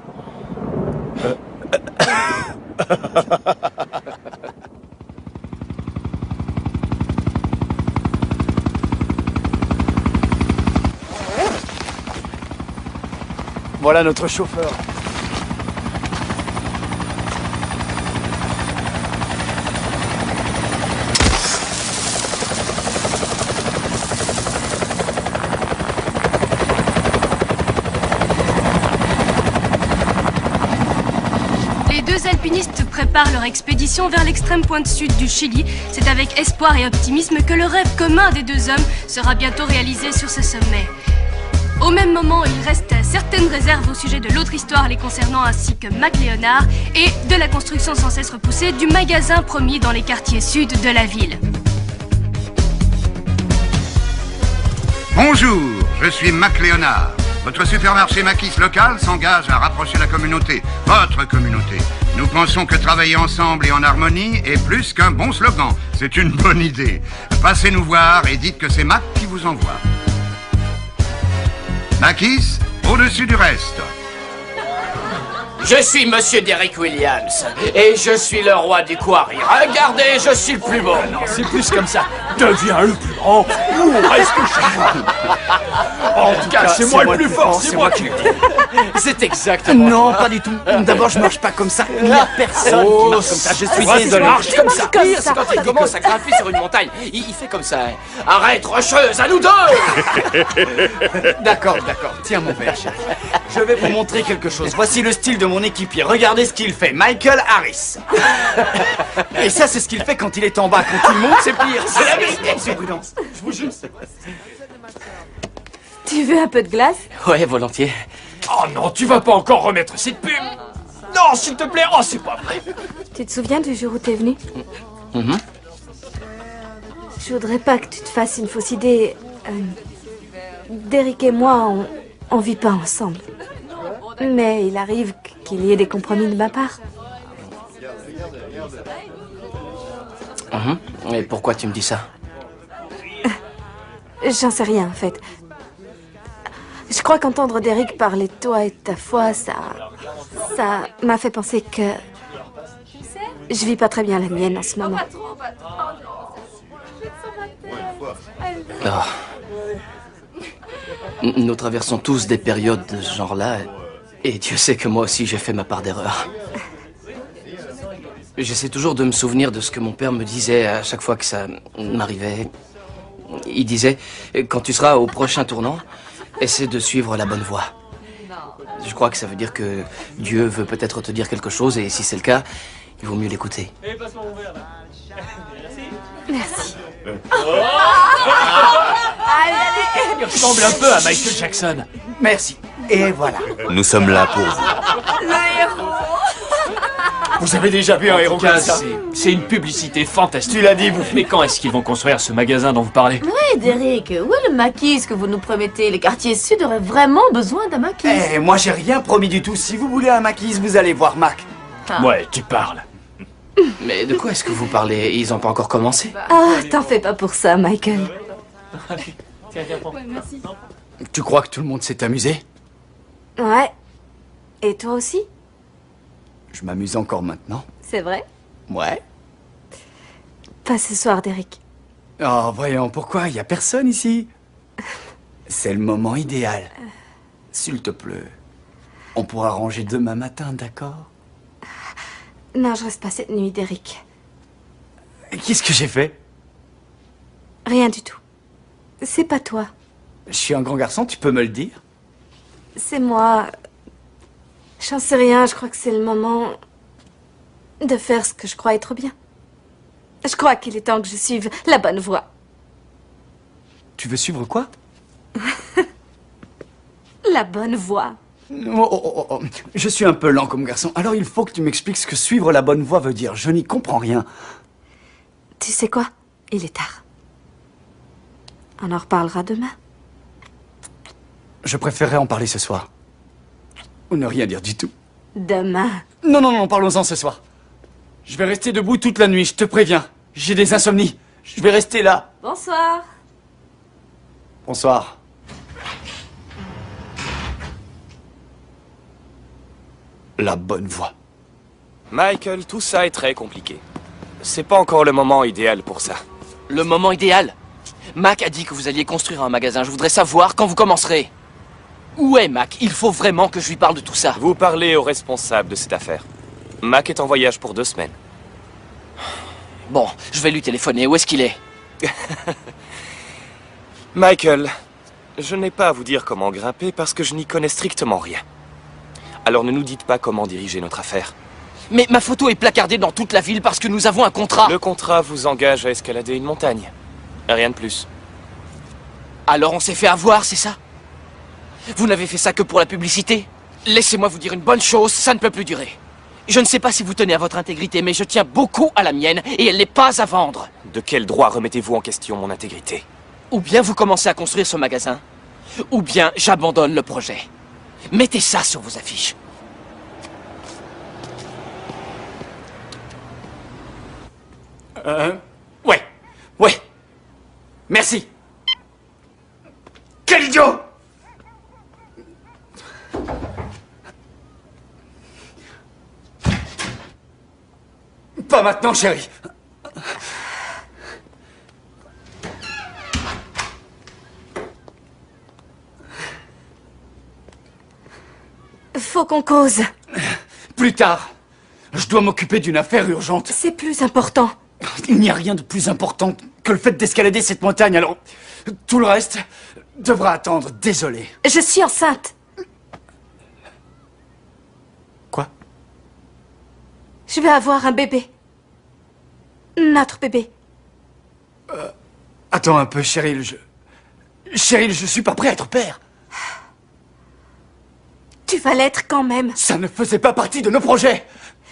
Voilà notre chauffeur. Les 2 alpinistes préparent leur expédition vers l'extrême pointe sud du Chili. C'est avec espoir et optimisme que le rêve commun des deux hommes sera bientôt réalisé sur ce sommet. Au même moment, il reste certaines réserves au sujet de l'autre histoire les concernant ainsi que Mac Léonard et de la construction sans cesse repoussée du magasin promis dans les quartiers sud de la ville. Bonjour, je suis Mac Léonard. Votre supermarché Maquis local s'engage à rapprocher la communauté, votre communauté. Nous pensons que travailler ensemble et en harmonie est plus qu'un bon slogan. C'est une bonne idée. Passez nous voir et dites que c'est Mac qui vous envoie. Maquis, au-dessus du reste. Je suis Monsieur Derrick Williams, et je suis le roi du quarry. Regardez, je suis le plus beau. Non, c'est plus comme ça. Deviens le plus grand ou reste chef. En tout cas, c'est moi le plus fort, c'est moi qui le dis. C'est exactement. Non, pas du tout. D'abord, je marche pas comme ça. Il n'y a personne qui marche comme ça. Je suis désolé. Marche comme ça. Pire, c'est quand il commence à grimper sur une montagne. Il fait comme ça. Arrête, rocheuse, à nous deux. D'accord. Tiens, mon père, chéri. Je vais vous montrer quelque chose. Voici le style de mon équipier. Regardez ce qu'il fait. Michael Harris. Et ça, c'est ce qu'il fait quand il est en bas. Quand il monte, c'est pire. C'est la vérité. C'est prudence. Je vous jure. Tu veux un peu de glace? Ouais, volontiers. Oh non, tu vas pas encore remettre cette pub. Non, s'il te plaît. Oh, c'est pas vrai. Tu te souviens du jour où t'es venu? Je voudrais pas que tu te fasses une fausse idée. Derrick et moi, on vit pas ensemble. Mais il arrive qu'il y ait des compromis de ma part. Et pourquoi tu me dis ça? J'en sais rien, en fait. Je crois qu'entendre Derrick parler de toi et de ta foi, ça m'a fait penser que je vis pas très bien la mienne en ce moment. Nous traversons tous des périodes de ce genre-là, et Dieu sait que moi aussi j'ai fait ma part d'erreur. J'essaie toujours de me souvenir de ce que mon père me disait à chaque fois que ça m'arrivait. Il disait, quand tu seras au prochain tournant, essaie de suivre la bonne voie. Je crois que ça veut dire que Dieu veut peut-être te dire quelque chose, et si c'est le cas, il vaut mieux l'écouter. Merci. Il ressemble un peu à Michael Jackson. Merci. Et voilà. Nous sommes là pour vous. Vous avez déjà vu un héros comme ça? C'est une publicité fantastique. Tu l'as dit, vous. Mais quand est-ce qu'ils vont construire ce magasin dont vous parlez? Ouais, Derrick, où est le maquis que vous nous promettez? Les quartiers sud auraient vraiment besoin d'un maquis. Eh, moi j'ai rien promis du tout. Si vous voulez un maquis, vous allez voir Mac. Ouais, tu parles. Mais de quoi est-ce que vous parlez? Ils ont pas encore commencé? Ah, t'en fais pas pour ça, Michael. Tu crois que tout le monde s'est amusé? Ouais. Et toi aussi? Je m'amuse encore maintenant. C'est vrai? Ouais. Pas ce soir, Derrick. Oh, voyons, pourquoi? Il y a personne ici. C'est le moment idéal. S'il te plaît. On pourra ranger demain matin, d'accord? Non, je reste pas cette nuit, Derrick. Qu'est-ce que j'ai fait? Rien du tout. C'est pas toi. Je suis un grand garçon, tu peux me le dire? C'est moi. J'en sais rien, je crois que c'est le moment de faire ce que je crois être bien. Je crois qu'il est temps que je suive la bonne voie. Tu veux suivre quoi? La bonne voie. Oh. Je suis un peu lent comme garçon, alors il faut que tu m'expliques ce que suivre la bonne voie veut dire. Je n'y comprends rien. Tu sais quoi? Il est tard. On en reparlera demain. Je préférerais en parler ce soir. Ou ne rien dire du tout. Demain. Non, parlons-en ce soir. Je vais rester debout toute la nuit, je te préviens. J'ai des insomnies. Je vais rester là. Bonsoir. Bonsoir. La bonne voie. Michael, tout ça est très compliqué. C'est pas encore le moment idéal pour ça. Le moment idéal? Mac a dit que vous alliez construire un magasin. Je voudrais savoir quand vous commencerez. Où est Mac? Il faut vraiment que je lui parle de tout ça. Vous parlez au responsable de cette affaire. Mac est en voyage pour 2 semaines. Bon, je vais lui téléphoner. Où est-ce qu'il est? Michael, je n'ai pas à vous dire comment grimper parce que je n'y connais strictement rien. Alors ne nous dites pas comment diriger notre affaire. Mais ma photo est placardée dans toute la ville parce que nous avons un contrat. Le contrat vous engage à escalader une montagne. Rien de plus. Alors on s'est fait avoir, c'est ça? Vous n'avez fait ça que pour la publicité? Laissez-moi vous dire une bonne chose, ça ne peut plus durer. Je ne sais pas si vous tenez à votre intégrité, mais je tiens beaucoup à la mienne et elle n'est pas à vendre. De quel droit remettez-vous en question mon intégrité? Ou bien vous commencez à construire ce magasin, ou bien j'abandonne le projet. Mettez ça sur vos affiches. Ouais. Merci. Quel idiot! Pas maintenant, chérie. Faut qu'on cause. Plus tard. Je dois m'occuper d'une affaire urgente. C'est plus important. Il n'y a rien de plus important que le fait d'escalader cette montagne, alors tout le reste devra attendre, désolé. Je suis enceinte. Quoi? Je vais avoir un bébé. Notre bébé. Attends un peu, Cheryl, Cheryl, je suis pas prêt à être père. Tu vas l'être quand même. Ça ne faisait pas partie de nos projets.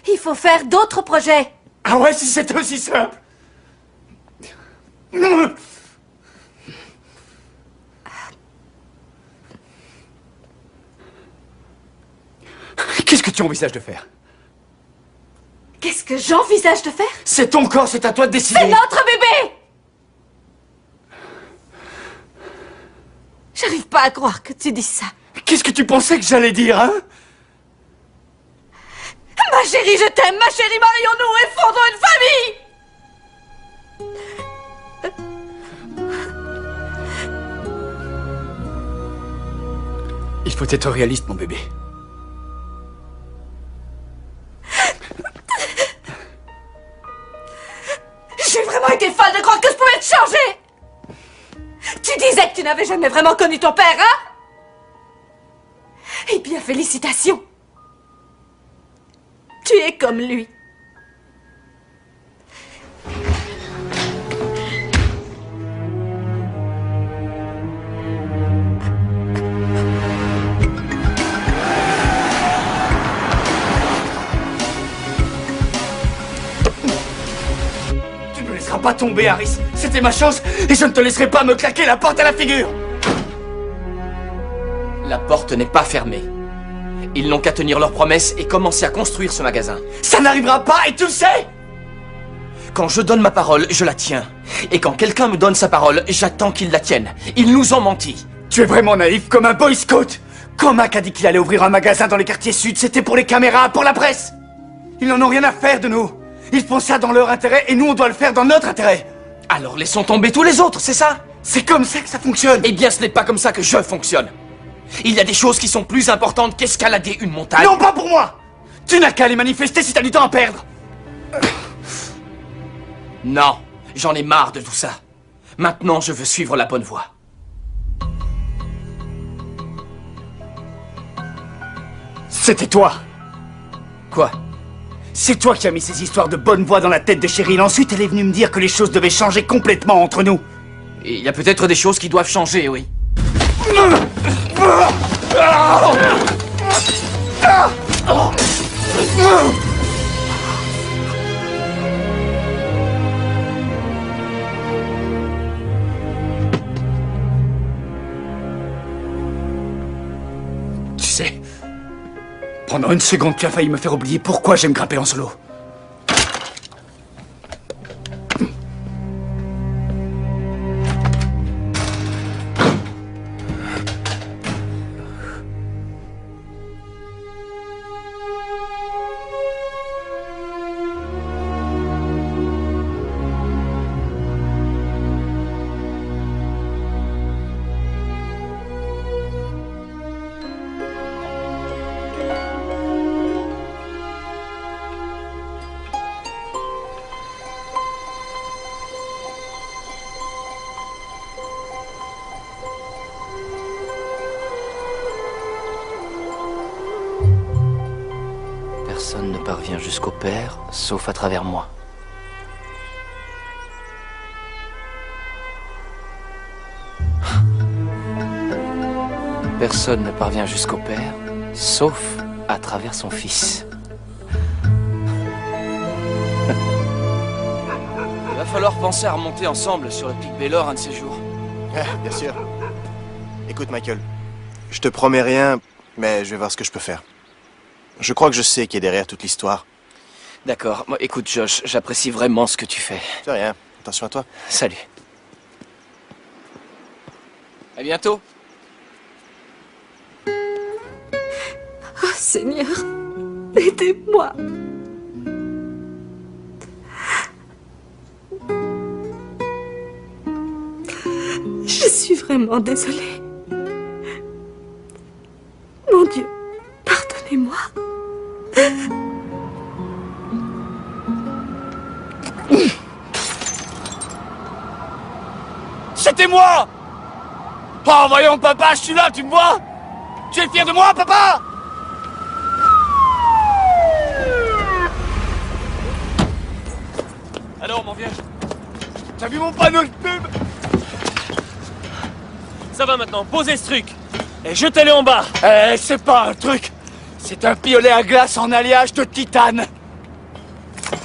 Il faut faire d'autres projets. Ah ouais, si c'était aussi simple. Qu'est-ce que tu envisages de faire? Qu'est-ce que j'envisage de faire? C'est ton corps, c'est à toi de décider. C'est notre bébé! J'arrive pas à croire que tu dis ça. Qu'est-ce que tu pensais que j'allais dire, hein? Ma chérie, je t'aime, ma chérie, marions-nous et fondons une famille! Il faut être réaliste, mon bébé. J'ai vraiment été folle de croire que je pouvais te changer! Tu disais que tu n'avais jamais vraiment connu ton père, hein? Eh bien, félicitations! Tu es comme lui. Tu ne me laisseras pas tomber, Harris. C'était ma chance et je ne te laisserai pas me claquer la porte à la figure. La porte n'est pas fermée. Ils n'ont qu'à tenir leurs promesses et commencer à construire ce magasin. Ça n'arrivera pas et tu le sais! Quand je donne ma parole, je la tiens. Et quand quelqu'un me donne sa parole, j'attends qu'il la tienne. Ils nous ont menti. Tu es vraiment naïf comme un boy scout. Quand Mac a dit qu'il allait ouvrir un magasin dans les quartiers sud, c'était pour les caméras, pour la presse. Ils n'en ont rien à faire de nous. Ils font ça dans leur intérêt et nous on doit le faire dans notre intérêt. Alors laissons tomber tous les autres, c'est ça? C'est comme ça que ça fonctionne. Eh bien ce n'est pas comme ça que je fonctionne. Il y a des choses qui sont plus importantes qu'escalader une montagne. Non, pas pour moi! Tu n'as qu'à aller manifester si t'as du temps à perdre. Non, j'en ai marre de tout ça. Maintenant, je veux suivre la bonne voie. C'était toi. Quoi? C'est toi qui as mis ces histoires de bonne voie dans la tête de Cheryl. Ensuite, elle est venue me dire que les choses devaient changer complètement entre nous. Il y a peut-être des choses qui doivent changer, oui. Tu sais, pendant une seconde, tu as failli me faire oublier pourquoi j'aime grimper en solo. Personne ne parvient jusqu'au Père, sauf à travers moi. Personne ne parvient jusqu'au Père, sauf à travers son Fils. Il va falloir penser à remonter ensemble sur le pic Baylor un de ces jours. Bien sûr. Écoute, Michael, je te promets rien, mais je vais voir ce que je peux faire. Je crois que je sais qui est derrière toute l'histoire. D'accord. Moi, écoute, Josh, j'apprécie vraiment ce que tu fais. C'est rien. Attention à toi. Salut. À bientôt. Oh Seigneur, aidez-moi. Je suis vraiment désolée. Mon Dieu, pardonnez-moi. C'était moi! Oh, voyons, papa, je suis là, tu me vois? Tu es fier de moi, papa? Alors, mon vieux, t'as vu mon panneau de pub? Ça va maintenant, posez ce truc. Et jetez-le en bas. C'est pas un truc. C'est un piolet à glace en alliage de titane.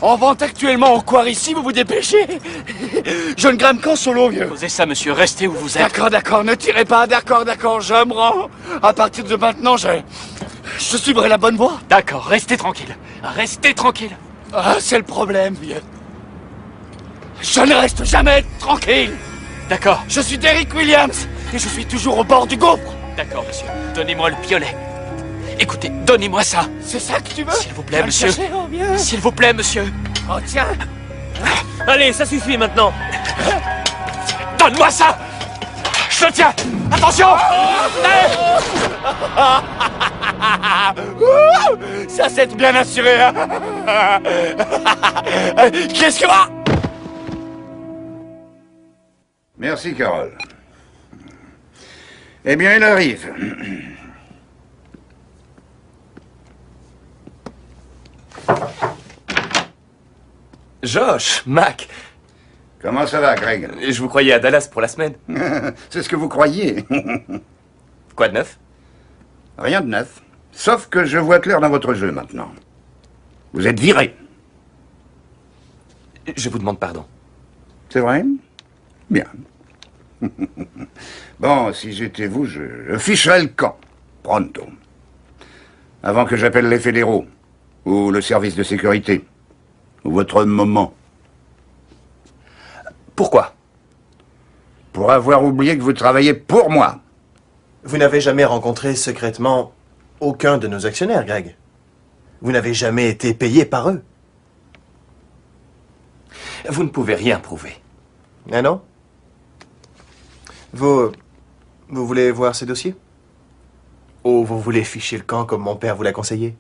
En vente actuellement au Quarry, vous vous dépêchez. Je ne grimpe qu'en solo, vieux. Posez ça, monsieur, restez où vous êtes. D'accord, ne tirez pas, d'accord, je me rends. À partir de maintenant, je suivrai la bonne voie. D'accord, restez tranquille. Restez tranquille. Ah, c'est le problème, vieux. Je ne reste jamais tranquille. D'accord. Je suis Derrick Williams et je suis toujours au bord du gouffre. D'accord, monsieur. Donnez-moi le piolet. Écoutez, donnez-moi ça. C'est ça que tu veux? S'il vous plaît, monsieur. S'il vous plaît, monsieur. Oh, tiens. Allez, ça suffit maintenant. Donne-moi ça. Je le tiens. Attention. Ça, c'est bien assuré. Hein. Qu'est-ce que... Merci, Carole. Eh bien, il arrive. Josh, Mac. Comment ça va, Greg? Je vous croyais à Dallas pour la semaine. C'est ce que vous croyez. Quoi de neuf? Rien de neuf. Sauf que je vois clair dans votre jeu maintenant. Vous êtes viré. Je vous demande pardon. C'est vrai? Bien. Bon, si j'étais vous, je ficherais le camp. Pronto. Avant que j'appelle les fédéraux. Ou le service de sécurité. Ou votre moment. Pourquoi? Pour avoir oublié que vous travaillez pour moi. Vous n'avez jamais rencontré secrètement aucun de nos actionnaires, Greg. Vous n'avez jamais été payé par eux. Vous ne pouvez rien prouver. Ah non? Vous voulez voir ces dossiers? Ou vous voulez ficher le camp comme mon père vous l'a conseillé?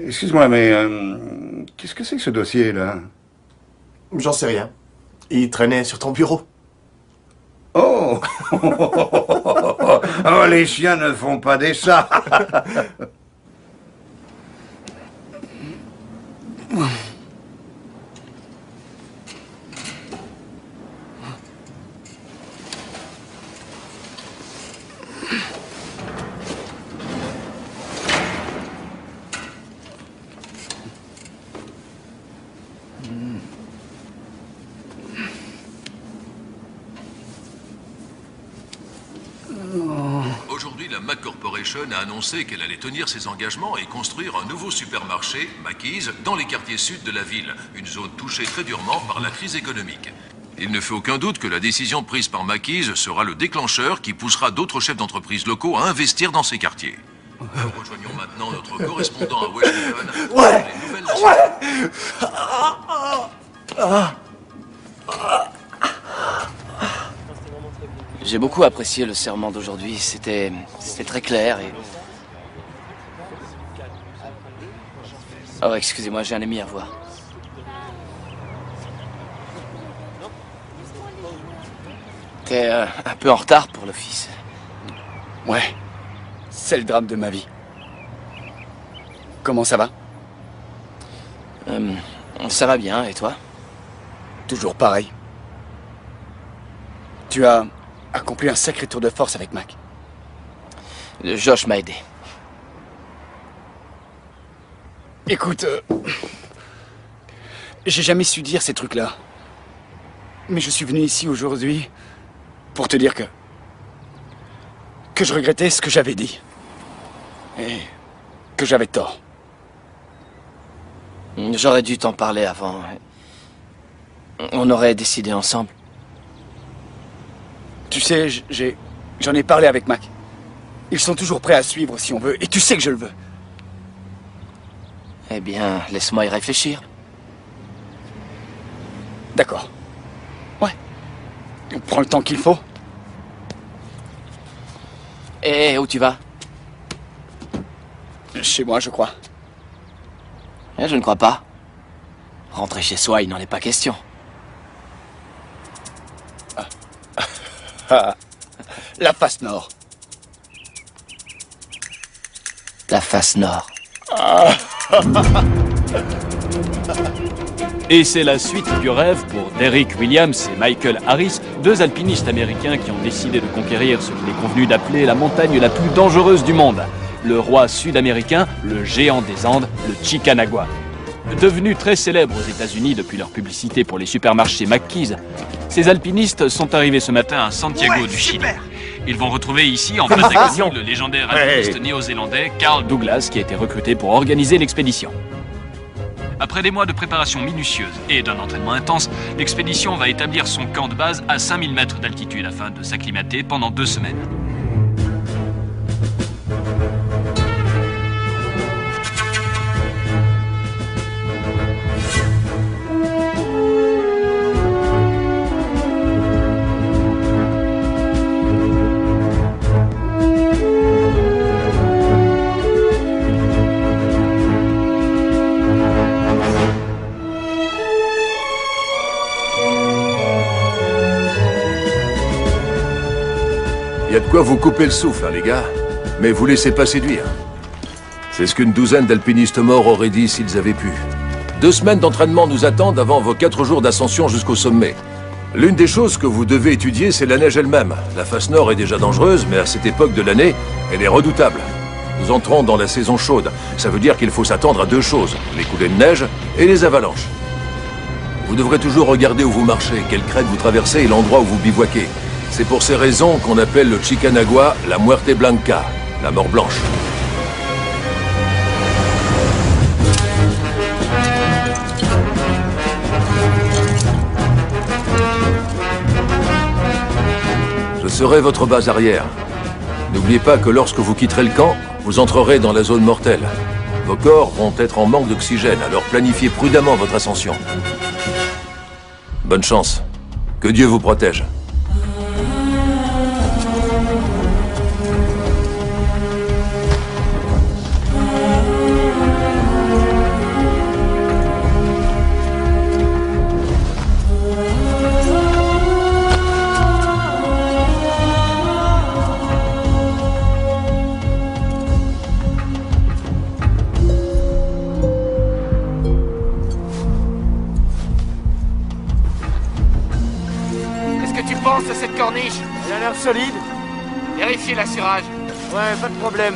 Excuse-moi, mais qu'est-ce que c'est que ce dossier-là? J'en sais rien. Il traînait sur ton bureau. Oh! Oh, les chiens ne font pas des chats. Aujourd'hui, la Mac Corporation a annoncé qu'elle allait tenir ses engagements et construire un nouveau supermarché, Macy's, dans les quartiers sud de la ville, une zone touchée très durement par la crise économique. Il ne fait aucun doute que la décision prise par Macy's sera le déclencheur qui poussera d'autres chefs d'entreprise locaux à investir dans ces quartiers. Nous rejoignons maintenant notre correspondant à Washington. Ouais! J'ai beaucoup apprécié le serment d'aujourd'hui. C'était très clair et... Oh, excusez-moi, j'ai un ami à voir. T'es un peu en retard pour l'office. Ouais, c'est le drame de ma vie. Comment ça va? Ça va bien, et toi? Toujours pareil. Tu as accompli un sacré tour de force avec Mac. Josh m'a aidé. Écoute, j'ai jamais su dire ces trucs-là. Mais je suis venu ici aujourd'hui pour te dire que je regrettais ce que j'avais dit. Et que j'avais tort. J'aurais dû t'en parler avant. On aurait décidé ensemble. Tu sais, j'en ai parlé avec Mac. Ils sont toujours prêts à suivre si on veut, et tu sais que je le veux. Eh bien, laisse-moi y réfléchir. D'accord. Ouais. On prend le temps qu'il faut. Et où tu vas? Chez moi, je crois. Je ne crois pas. Rentrer chez soi, il n'en est pas question. La face nord. La face nord. Et c'est la suite du rêve pour Derrick Williams et Michael Harris, deux alpinistes américains qui ont décidé de conquérir ce qu'il est convenu d'appeler la montagne la plus dangereuse du monde. Le roi sud-américain, le géant des Andes, le Chicanagua. Devenus très célèbres aux États-Unis depuis leur publicité pour les supermarchés Mackey's, ces alpinistes sont arrivés ce matin à Santiago du Chili. Ils vont retrouver ici, en Patagonie, le légendaire alpiniste néo-zélandais Carl Douglas qui a été recruté pour organiser l'expédition. Après des mois de préparation minutieuse et d'un entraînement intense, l'expédition va établir son camp de base à 5000 mètres d'altitude afin de s'acclimater pendant 2 semaines. Y a de quoi vous couper le souffle, hein, les gars. Mais vous laissez pas séduire. C'est ce qu'une douzaine d'alpinistes morts auraient dit s'ils avaient pu. 2 semaines d'entraînement nous attendent avant vos 4 jours d'ascension jusqu'au sommet. L'une des choses que vous devez étudier, c'est la neige elle-même. La face nord est déjà dangereuse, mais à cette époque de l'année, elle est redoutable. Nous entrons dans la saison chaude. Ça veut dire qu'il faut s'attendre à 2 choses, les coulées de neige et les avalanches. Vous devrez toujours regarder où vous marchez, quelle crête vous traversez et l'endroit où vous bivouaquez. C'est pour ces raisons qu'on appelle le Chicanagua la Muerte Blanca, la mort blanche. Je serai votre base arrière. N'oubliez pas que lorsque vous quitterez le camp, vous entrerez dans la zone mortelle. Vos corps vont être en manque d'oxygène, alors planifiez prudemment votre ascension. Bonne chance. Que Dieu vous protège. De cette corniche? Elle a l'air solide. Vérifiez l'assurage. Ouais, pas de problème.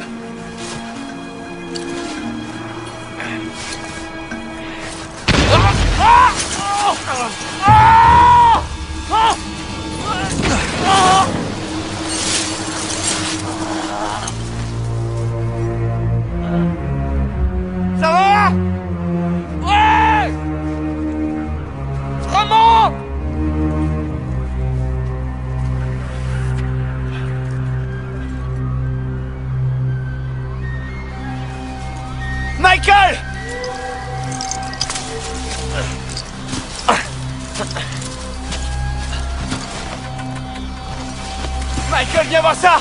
Ça va? Ouais! Remonte! Michael! Michael, viens voir ça!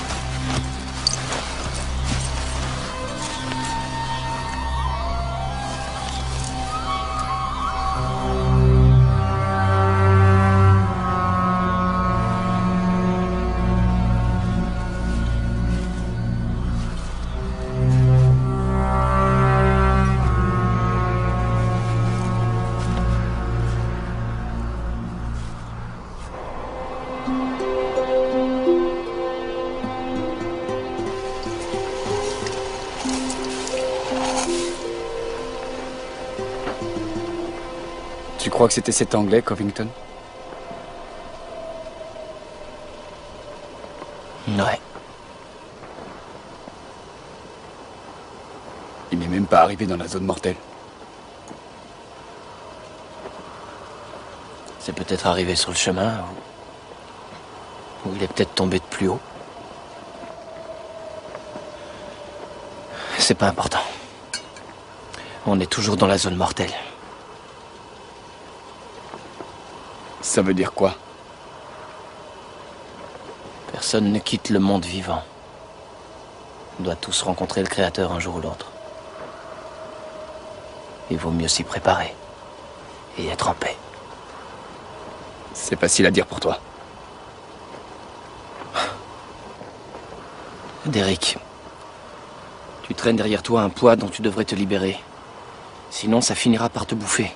crois que c'était cet Anglais, Covington? Ouais. Il n'est même pas arrivé dans la zone mortelle. C'est peut-être arrivé sur le chemin, ou il est peut-être tombé de plus haut. C'est pas important. On est toujours dans la zone mortelle. Ça veut dire quoi? Personne ne quitte le monde vivant. On doit tous rencontrer le Créateur un jour ou l'autre. Il vaut mieux s'y préparer et être en paix. C'est facile à dire pour toi. Derek, tu traînes derrière toi un poids dont tu devrais te libérer. Sinon, ça finira par te bouffer.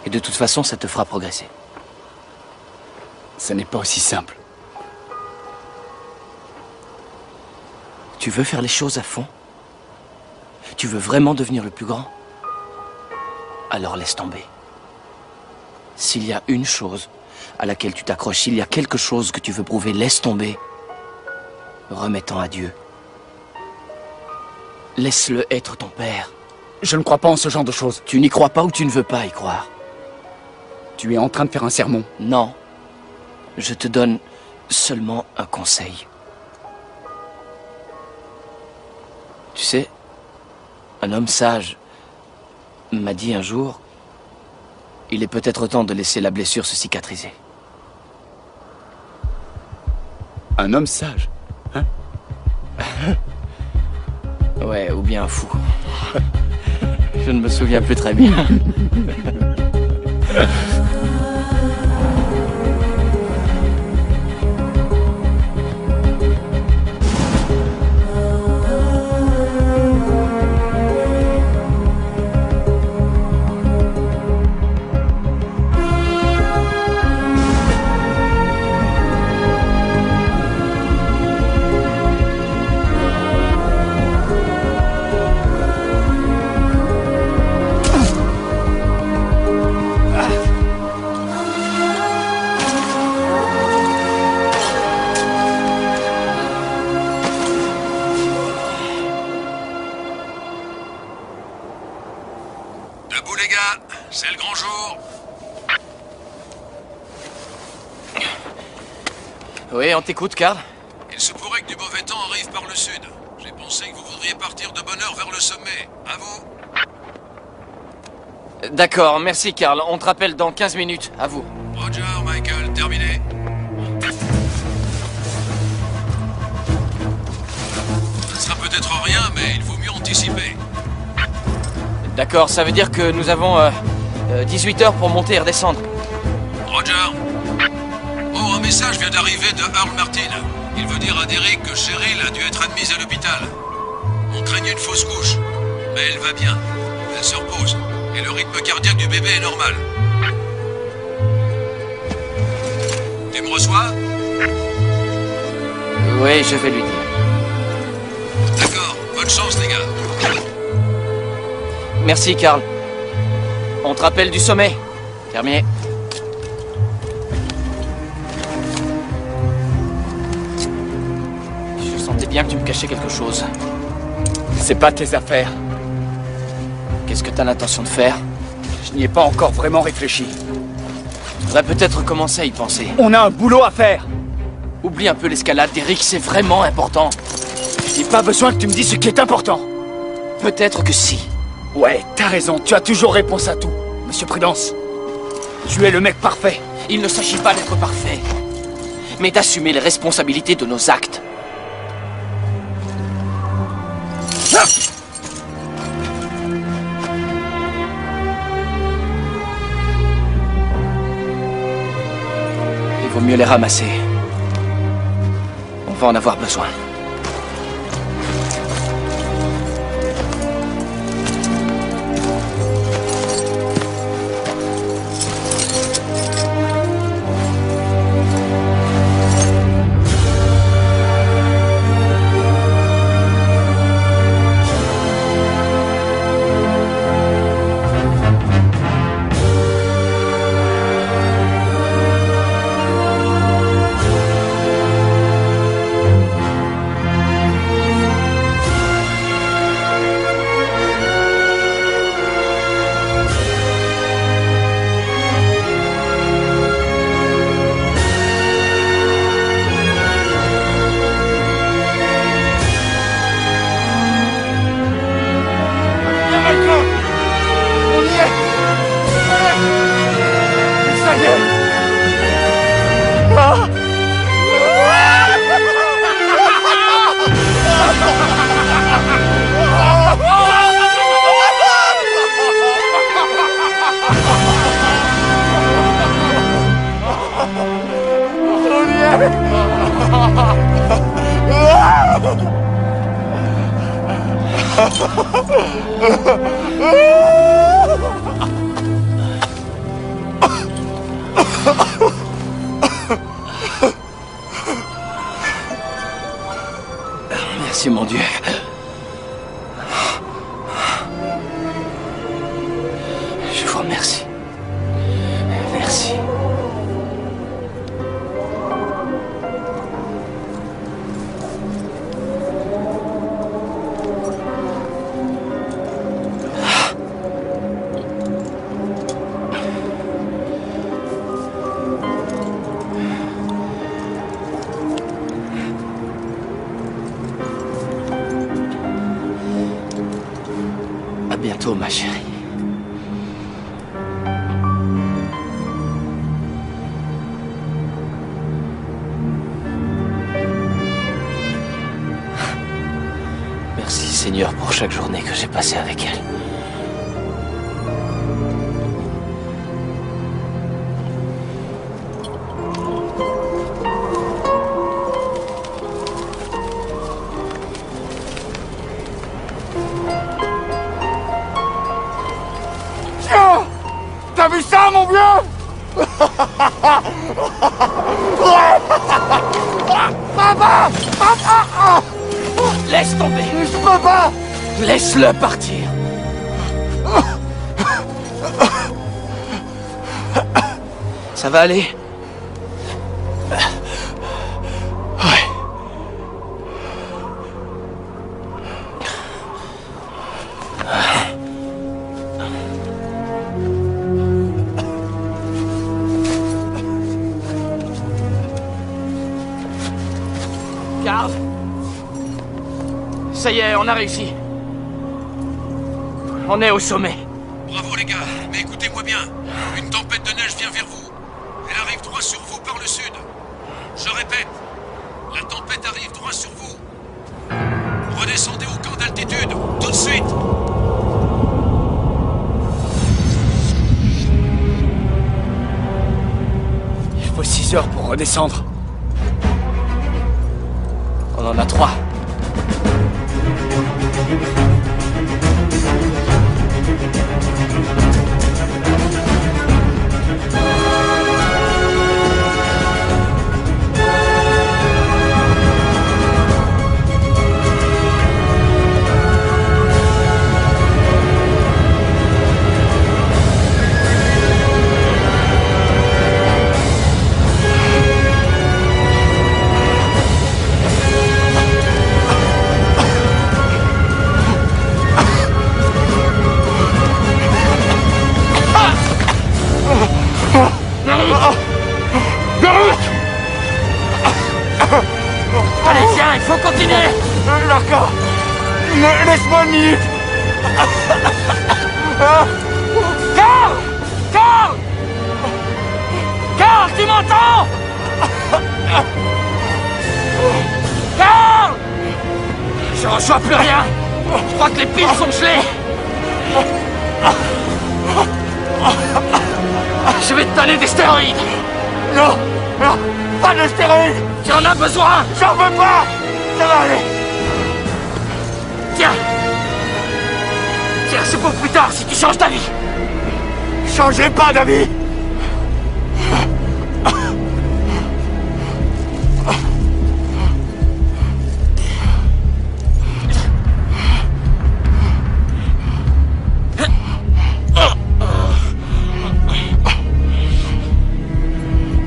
Et de toute façon, ça te fera progresser. Ça n'est pas aussi simple. Tu veux faire les choses à fond? Tu veux vraiment devenir le plus grand? Alors laisse tomber. S'il y a une chose à laquelle tu t'accroches, s'il y a quelque chose que tu veux prouver, laisse tomber. Remets-en à Dieu. Laisse-le être ton père. Je ne crois pas en ce genre de choses. Tu n'y crois pas ou tu ne veux pas y croire? Tu es en train de faire un sermon. Non. Je te donne seulement un conseil. Tu sais, un homme sage m'a dit un jour, il est peut-être temps de laisser la blessure se cicatriser. Un homme sage, hein? Ouais, ou bien un fou. Je ne me souviens plus très bien. Debout les gars, c'est le grand jour. Oui, on t'écoute, Karl. Il se pourrait que du mauvais temps arrive par le sud. J'ai pensé que vous voudriez partir de bonne heure vers le sommet. À vous. D'accord, merci, Karl. On te rappelle dans 15 minutes. À vous. Roger, Michael, terminé. Ça sera peut-être rien, mais il vaut mieux anticiper. D'accord, ça veut dire que nous avons 18 heures pour monter et redescendre. Roger. Oh, un message vient d'arriver de Earl Martin. Il veut dire à Derek que Cheryl a dû être admise à l'hôpital. On craignait une fausse couche, mais elle va bien. Elle se repose, et le rythme cardiaque du bébé est normal. Tu me reçois? Oui, je vais lui dire. D'accord, bonne chance les gars. Merci, Karl. On te rappelle du sommet. Terminé. Je sentais bien que tu me cachais quelque chose. C'est pas tes affaires. Qu'est-ce que t'as l'intention de faire? Je n'y ai pas encore vraiment réfléchi. Tu devrais peut-être commencer à y penser. On a un boulot à faire. Oublie un peu l'escalade, Derek, c'est vraiment important. Je n'ai pas besoin que tu me dises ce qui est important. Peut-être que si. Ouais, t'as raison, tu as toujours réponse à tout. Monsieur Prudence, tu es le mec parfait. Il ne s'agit pas d'être parfait, mais d'assumer les responsabilités de nos actes. Il vaut mieux les ramasser. On va en avoir besoin. Merci, mon Dieu. Je vous remercie. Merci. À bientôt, ma chérie. Merci, Seigneur, pour chaque journée que j'ai passée avec elle. T'as vu ça, mon vieux? Papa! Papa! Laisse tomber! Je peux pas! Laisse-le partir! Ça va aller? Carl! Ça y est, on a réussi. On est au sommet. Bravo les gars, mais écoutez-moi bien. Une tempête de neige vient vers vous. Elle arrive droit sur vous par le sud. Je répète, la tempête arrive droit sur vous. Redescendez au camp d'altitude, tout de suite. Il faut 6 heures pour redescendre. On en a 3. Allez, viens, il faut continuer! D'accord. Laisse-moi une minute. Carl! Carl! Carl, tu m'entends? Carl! Je reçois plus rien. Je crois que les piles sont gelées. Je vais te donner des stéroïdes. Non, non, pas de stéroïdes. Tu en as besoin. J'en veux pas. Ça va aller. Tiens. Tiens, c'est pour plus tard si tu changes d'avis. Changez pas d'avis.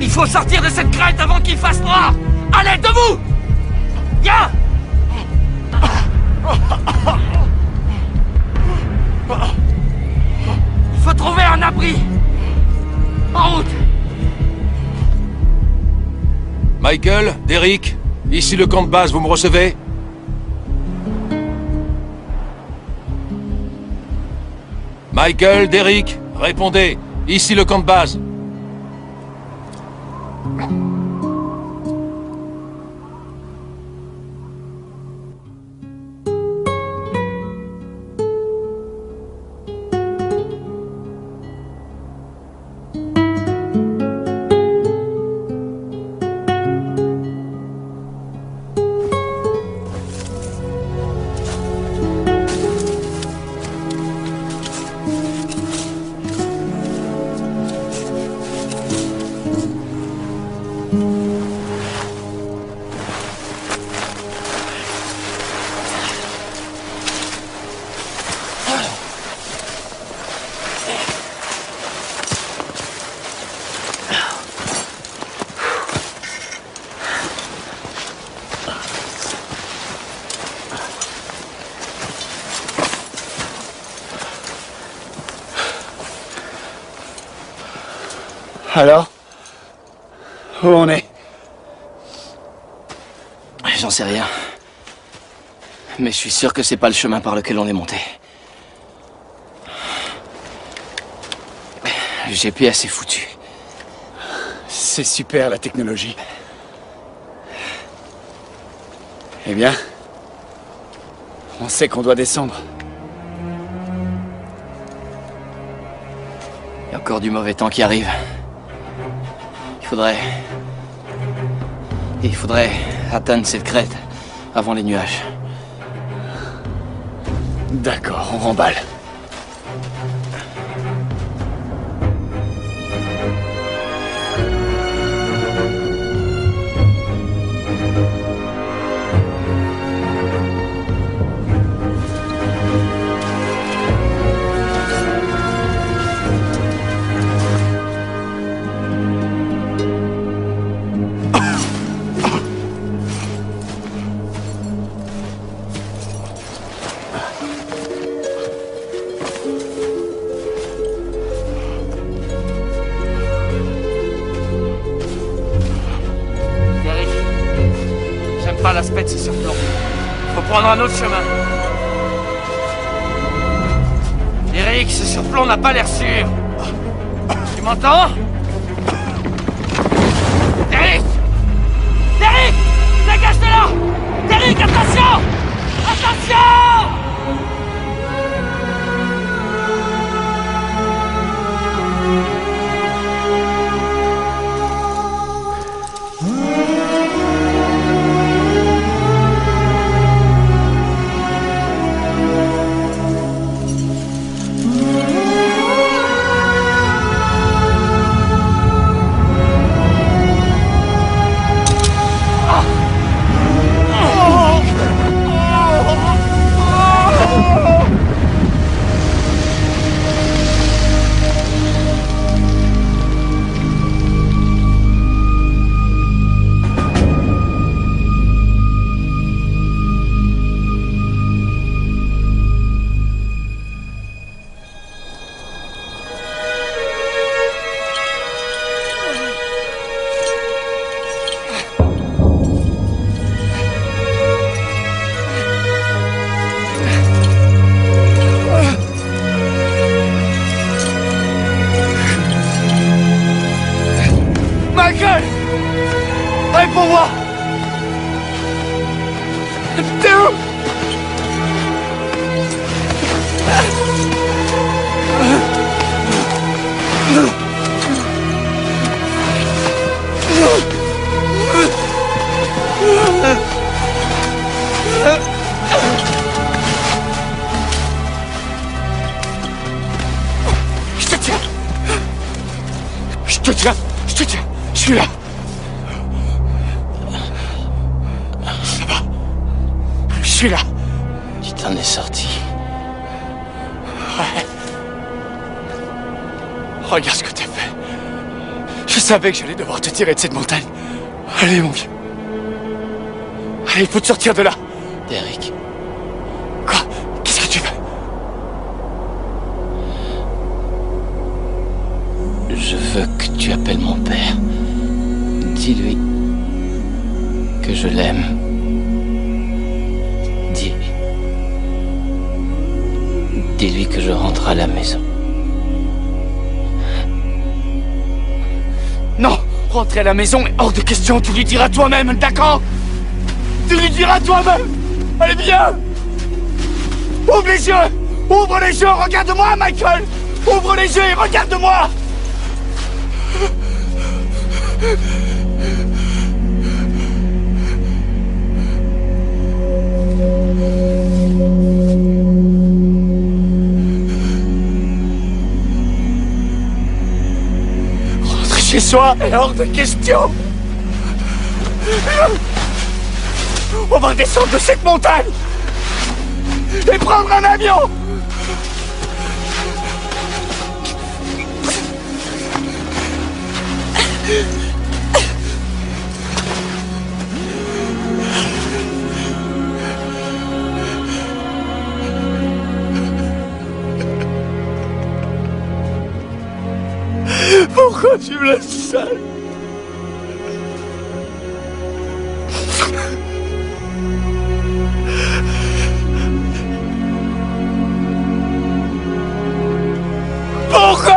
Il faut sortir de cette crête avant qu'il fasse noir. Allez, debout. Viens. Il faut trouver un abri. En route. Michael, Derek, ici le camp de base, vous me recevez? Michael, Derek, répondez. Ici le camp de base. Alors? Où on est? J'en sais rien. Mais je suis sûr que c'est pas le chemin par lequel on est monté. Le GPS est foutu. C'est super, la technologie. Eh bien, on sait qu'on doit descendre. Il y a encore du mauvais temps qui arrive. Il faudrait atteindre cette crête avant les nuages. D'accord, on remballe. Pas l'aspect de ce surplomb. Faut prendre un autre chemin. Derek, ce surplomb n'a pas l'air sûr. Tu m'entends? Derek! Derek! Dégage de là! Derek, attention! Attention! Michael! Réponds-moi! T'es où? Je te tiens! Je te tiens! Je te tiens! Je suis là! Ça va? Je suis là! Tu t'en es sorti. Ouais. Regarde ce que t'as fait. Je savais que j'allais devoir te tirer de cette montagne. Allez, mon vieux. Allez, il faut te sortir de là. Derek. Quoi? Qu'est-ce que tu veux? Je veux que tu appelles mon père. Dis-lui que je l'aime. Dis-lui que je rentre à la maison. Non! Rentrer à la maison est hors de question, tu lui diras toi-même, d'accord? Tu lui diras toi-même! Allez, viens! Ouvre les yeux! Ouvre les yeux, regarde-moi, Michael! Ouvre les yeux et regarde-moi! Rentrer chez soi est hors de question! On va descendre de cette montagne et prendre un avion! Pourquoi tu me laisses seul? Pourquoi?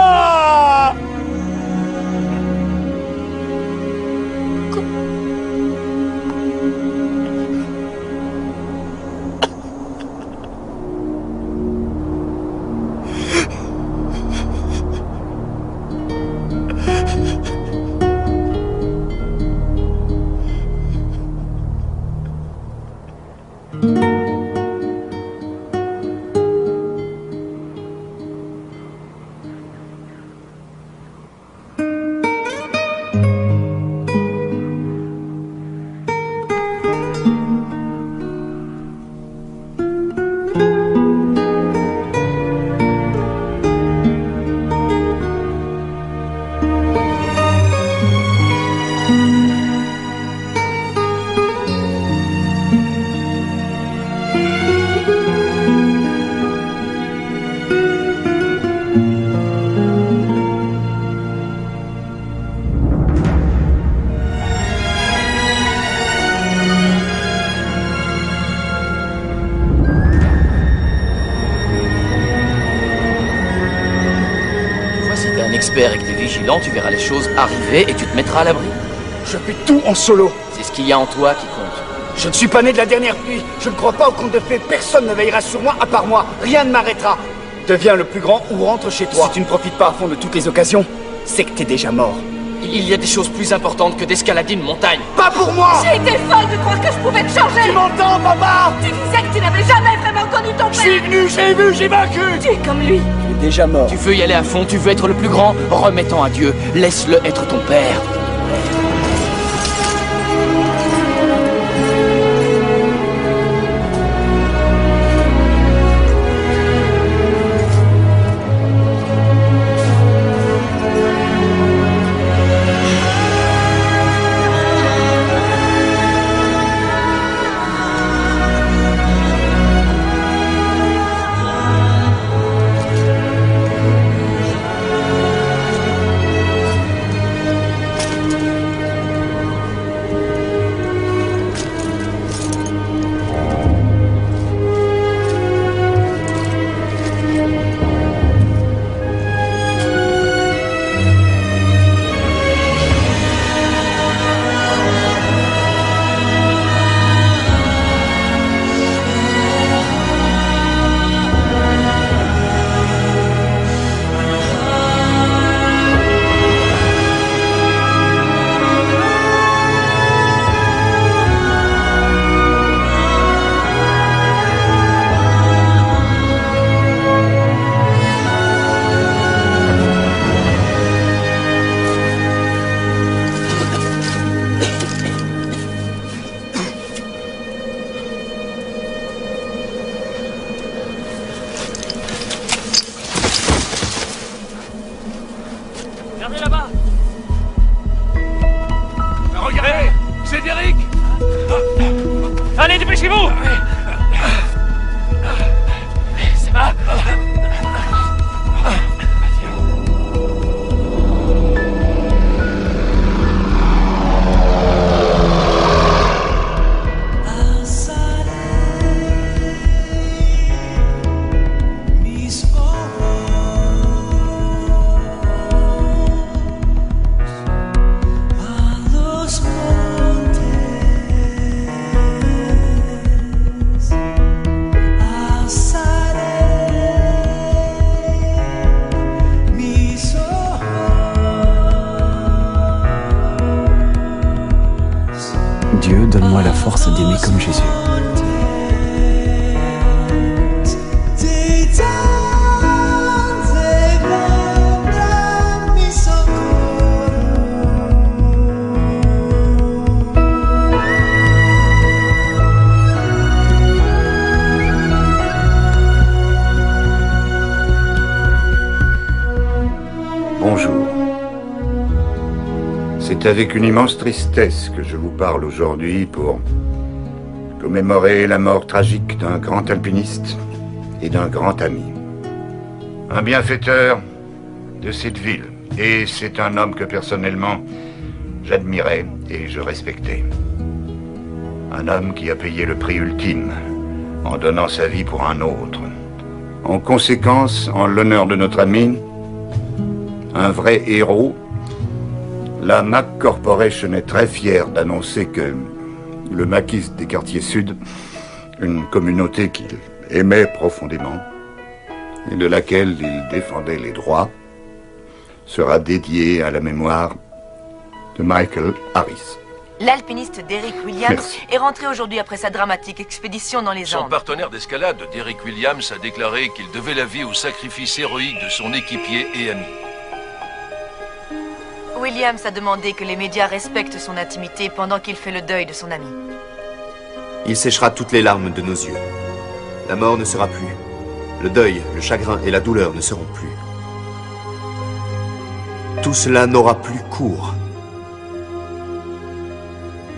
Expert et que t'es vigilant, tu verras les choses arriver et tu te mettras à l'abri. Je fais tout en solo. C'est ce qu'il y a en toi qui compte. Je ne suis pas né de la dernière pluie. Je ne crois pas au conte de fées. Personne ne veillera sur moi à part moi. Rien ne m'arrêtera. Deviens le plus grand ou rentre chez toi. Si tu ne profites pas à fond de toutes les occasions, c'est que t'es déjà mort. Il y a des choses plus importantes que d'escalader une montagne. Pas pour moi! J'ai été folle de croire que je pouvais te changer! Tu m'entends, papa? Tu disais que tu n'avais jamais vraiment connu ton père! Je suis venu, j'ai vu, j'ai vaincu! Tu es comme lui! Tu es déjà mort. Tu veux y aller à fond, tu veux être le plus grand, remets-en à Dieu. Laisse-le être ton père. Regardez là-bas! Regardez! C'est Derek! Allez, dépêchez-vous! Ça va? Dieu, donne-moi la force d'aimer comme Jésus. Bonjour. C'est avec une immense tristesse que je vous parle aujourd'hui pour commémorer la mort tragique d'un grand alpiniste et d'un grand ami. Un bienfaiteur de cette ville, Et c'est un homme que personnellement, j'admirais et je respectais. Un homme qui a payé le prix ultime en donnant sa vie pour un autre. En conséquence, en l'honneur de notre ami, un vrai héros, la Mac Corporation est très fière d'annoncer que le maquis des quartiers sud, une communauté qu'il aimait profondément et de laquelle il défendait les droits, sera dédié à la mémoire de Michael Harris. L'alpiniste Derrick Williams Merci. est rentré aujourd'hui après sa dramatique expédition dans les Son Andes. partenaire d'escalade, Derrick Williams, a déclaré qu'il devait la vie au sacrifice héroïque de son équipier et ami. Williams a demandé que les médias respectent son intimité pendant qu'il fait le deuil de son ami. Il séchera toutes les larmes de nos yeux. La mort ne sera plus. Le deuil, le chagrin et la douleur ne seront plus. Tout cela n'aura plus cours.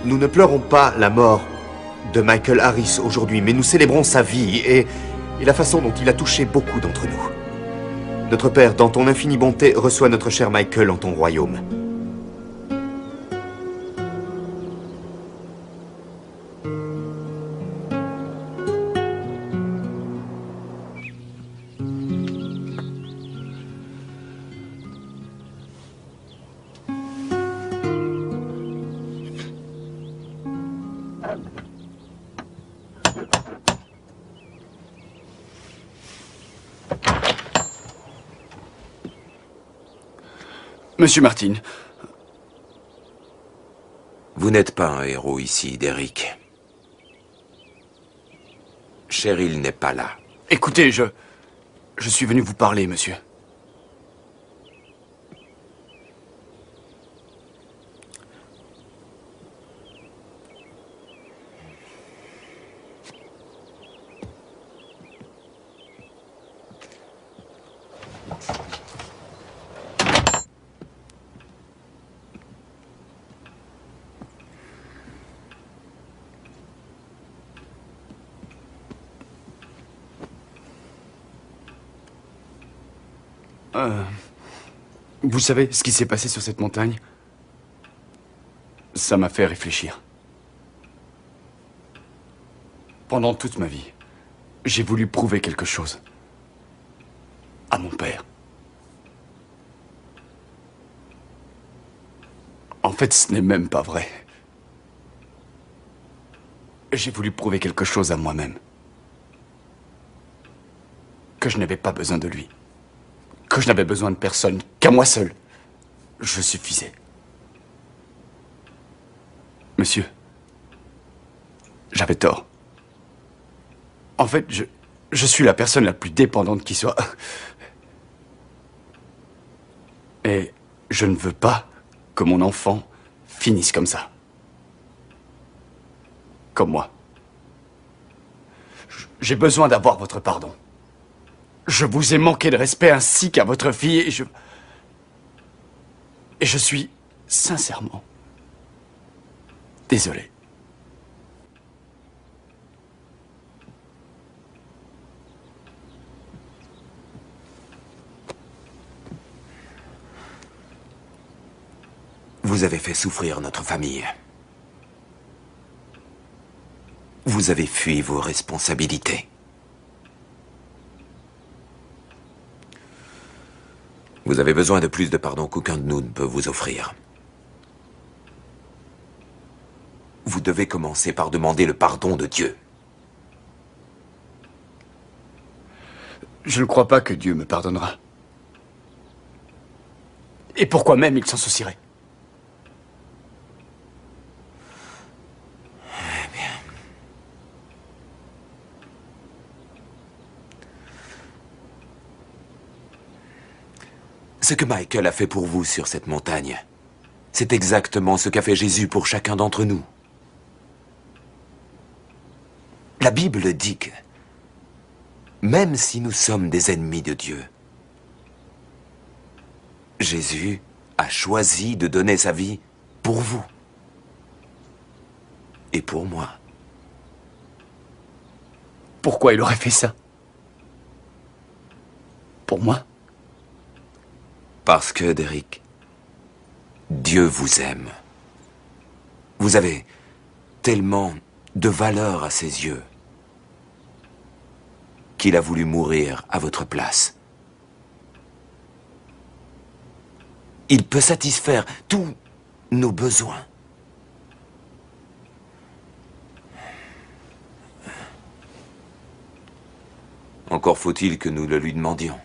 Nous ne pleurons pas la mort de Michael Harris aujourd'hui, mais nous célébrons sa vie et la façon dont il a touché beaucoup d'entre nous. Notre Père, dans ton infinie bonté, reçois notre cher Michael en ton royaume. Monsieur Martin. Vous n'êtes pas un héros ici, Derrick. Cheryl n'est pas là. Écoutez, je suis venu vous parler, monsieur. Vous savez ce qui s'est passé sur cette montagne? Ça m'a fait réfléchir. Pendant toute ma vie, j'ai voulu prouver quelque chose à mon père. En fait, ce n'est même pas vrai. J'ai voulu prouver quelque chose à moi-même. Que je n'avais pas besoin de lui. Que je n'avais besoin de personne, qu'à moi seul. Je suffisais. Monsieur, j'avais tort. En fait, je suis la personne la plus dépendante qui soit. Et je ne veux pas que mon enfant finisse comme ça. Comme moi. J'ai besoin d'avoir votre pardon. Je vous ai manqué de respect ainsi qu'à votre fille et je suis sincèrement désolé. Vous avez fait souffrir notre famille. Vous avez fui vos responsabilités. Vous avez besoin de plus de pardon qu'aucun de nous ne peut vous offrir. Vous devez commencer par demander le pardon de Dieu. Je ne crois pas que Dieu me pardonnera. Et pourquoi même il s'en soucierait? Ce que Michael a fait pour vous sur cette montagne, c'est exactement ce qu'a fait Jésus pour chacun d'entre nous. La Bible dit que, même si nous sommes des ennemis de Dieu, Jésus a choisi de donner sa vie pour vous et pour moi. Pourquoi il aurait fait ça? Pour moi? Parce que, Derek, Dieu vous aime. Vous avez tellement de valeur à ses yeux qu'il a voulu mourir à votre place. Il peut satisfaire tous nos besoins. Encore faut-il que nous le lui demandions.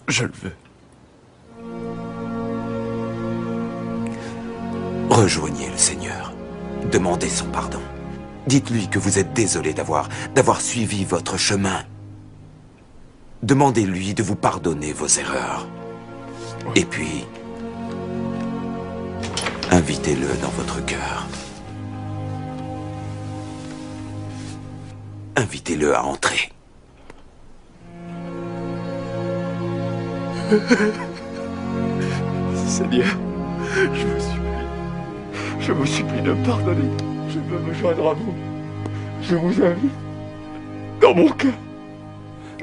Je le veux. Rejoignez le Seigneur. Demandez son pardon. Dites-lui que vous êtes désolé d'avoir suivi votre chemin. Demandez-lui de vous pardonner vos erreurs. Et puis, invitez-le dans votre cœur. Invitez-le à entrer. Seigneur, je vous supplie de me pardonner. Je veux me joindre à vous. Je vous invite dans mon cœur.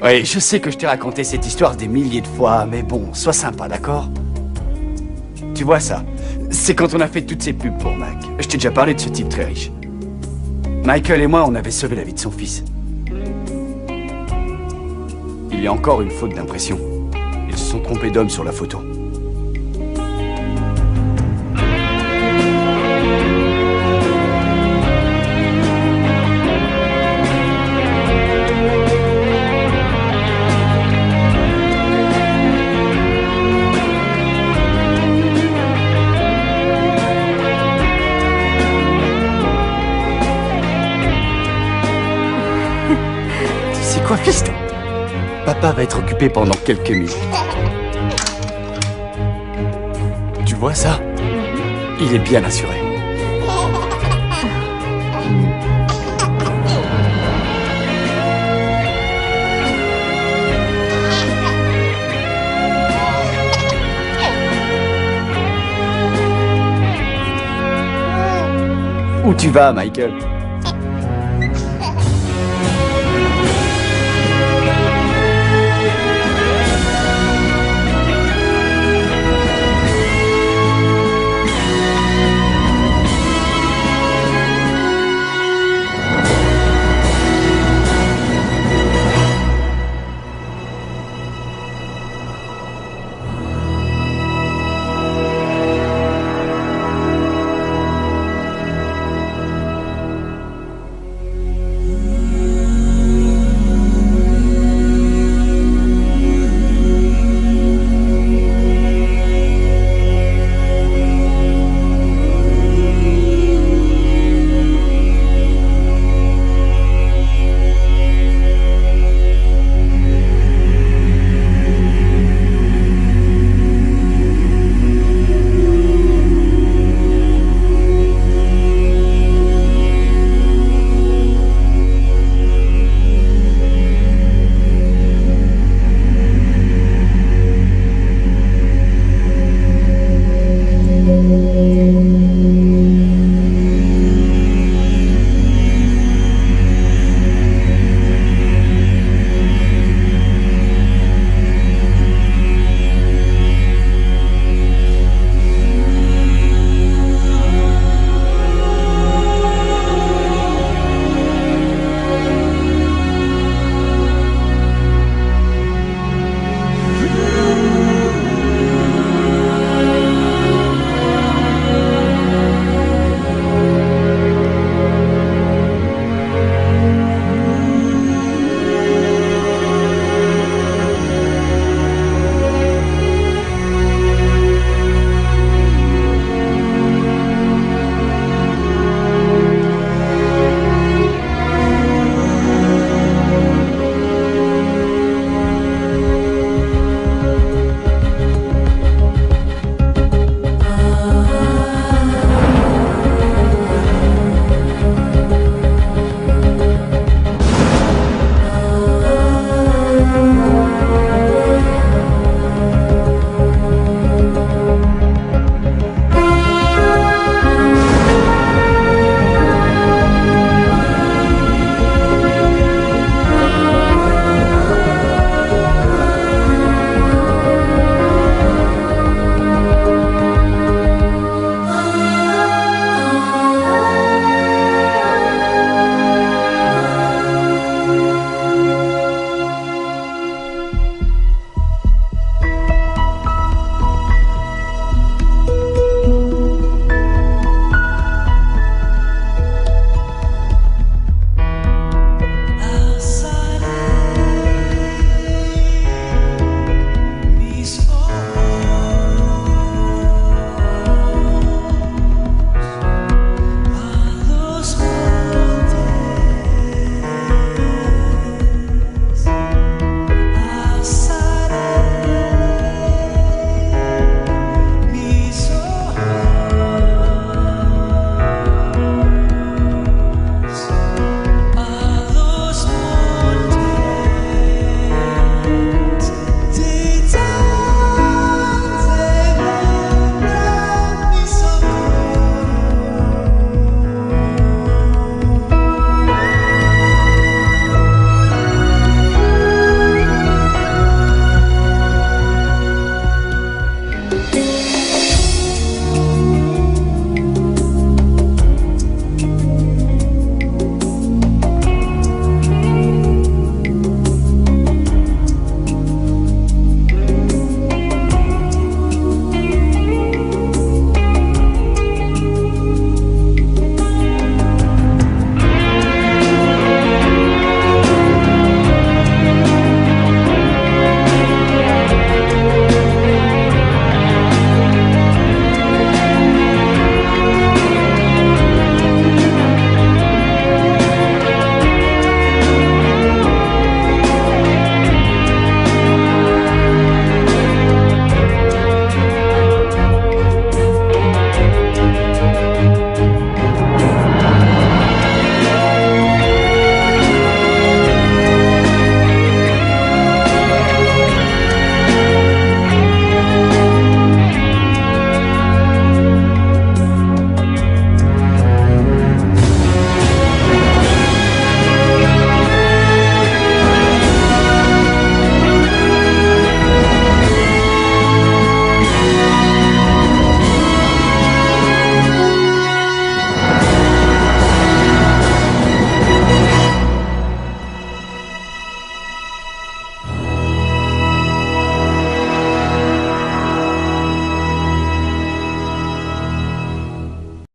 Oui, je sais que je t'ai raconté cette histoire des milliers de fois, mais bon, sois sympa, d'accord? Tu vois ça? C'est quand on a fait toutes ces pubs pour Mac. Je t'ai déjà parlé de ce type très riche. Michael et moi, on avait sauvé la vie de son fils. Il y a encore une faute d'impression. Ils se sont trompés d'homme sur la photo. Tu sais quoi, fiston? Papa va être occupé pendant quelques minutes. Tu vois ça? Il est bien assuré. Où tu vas, Michael?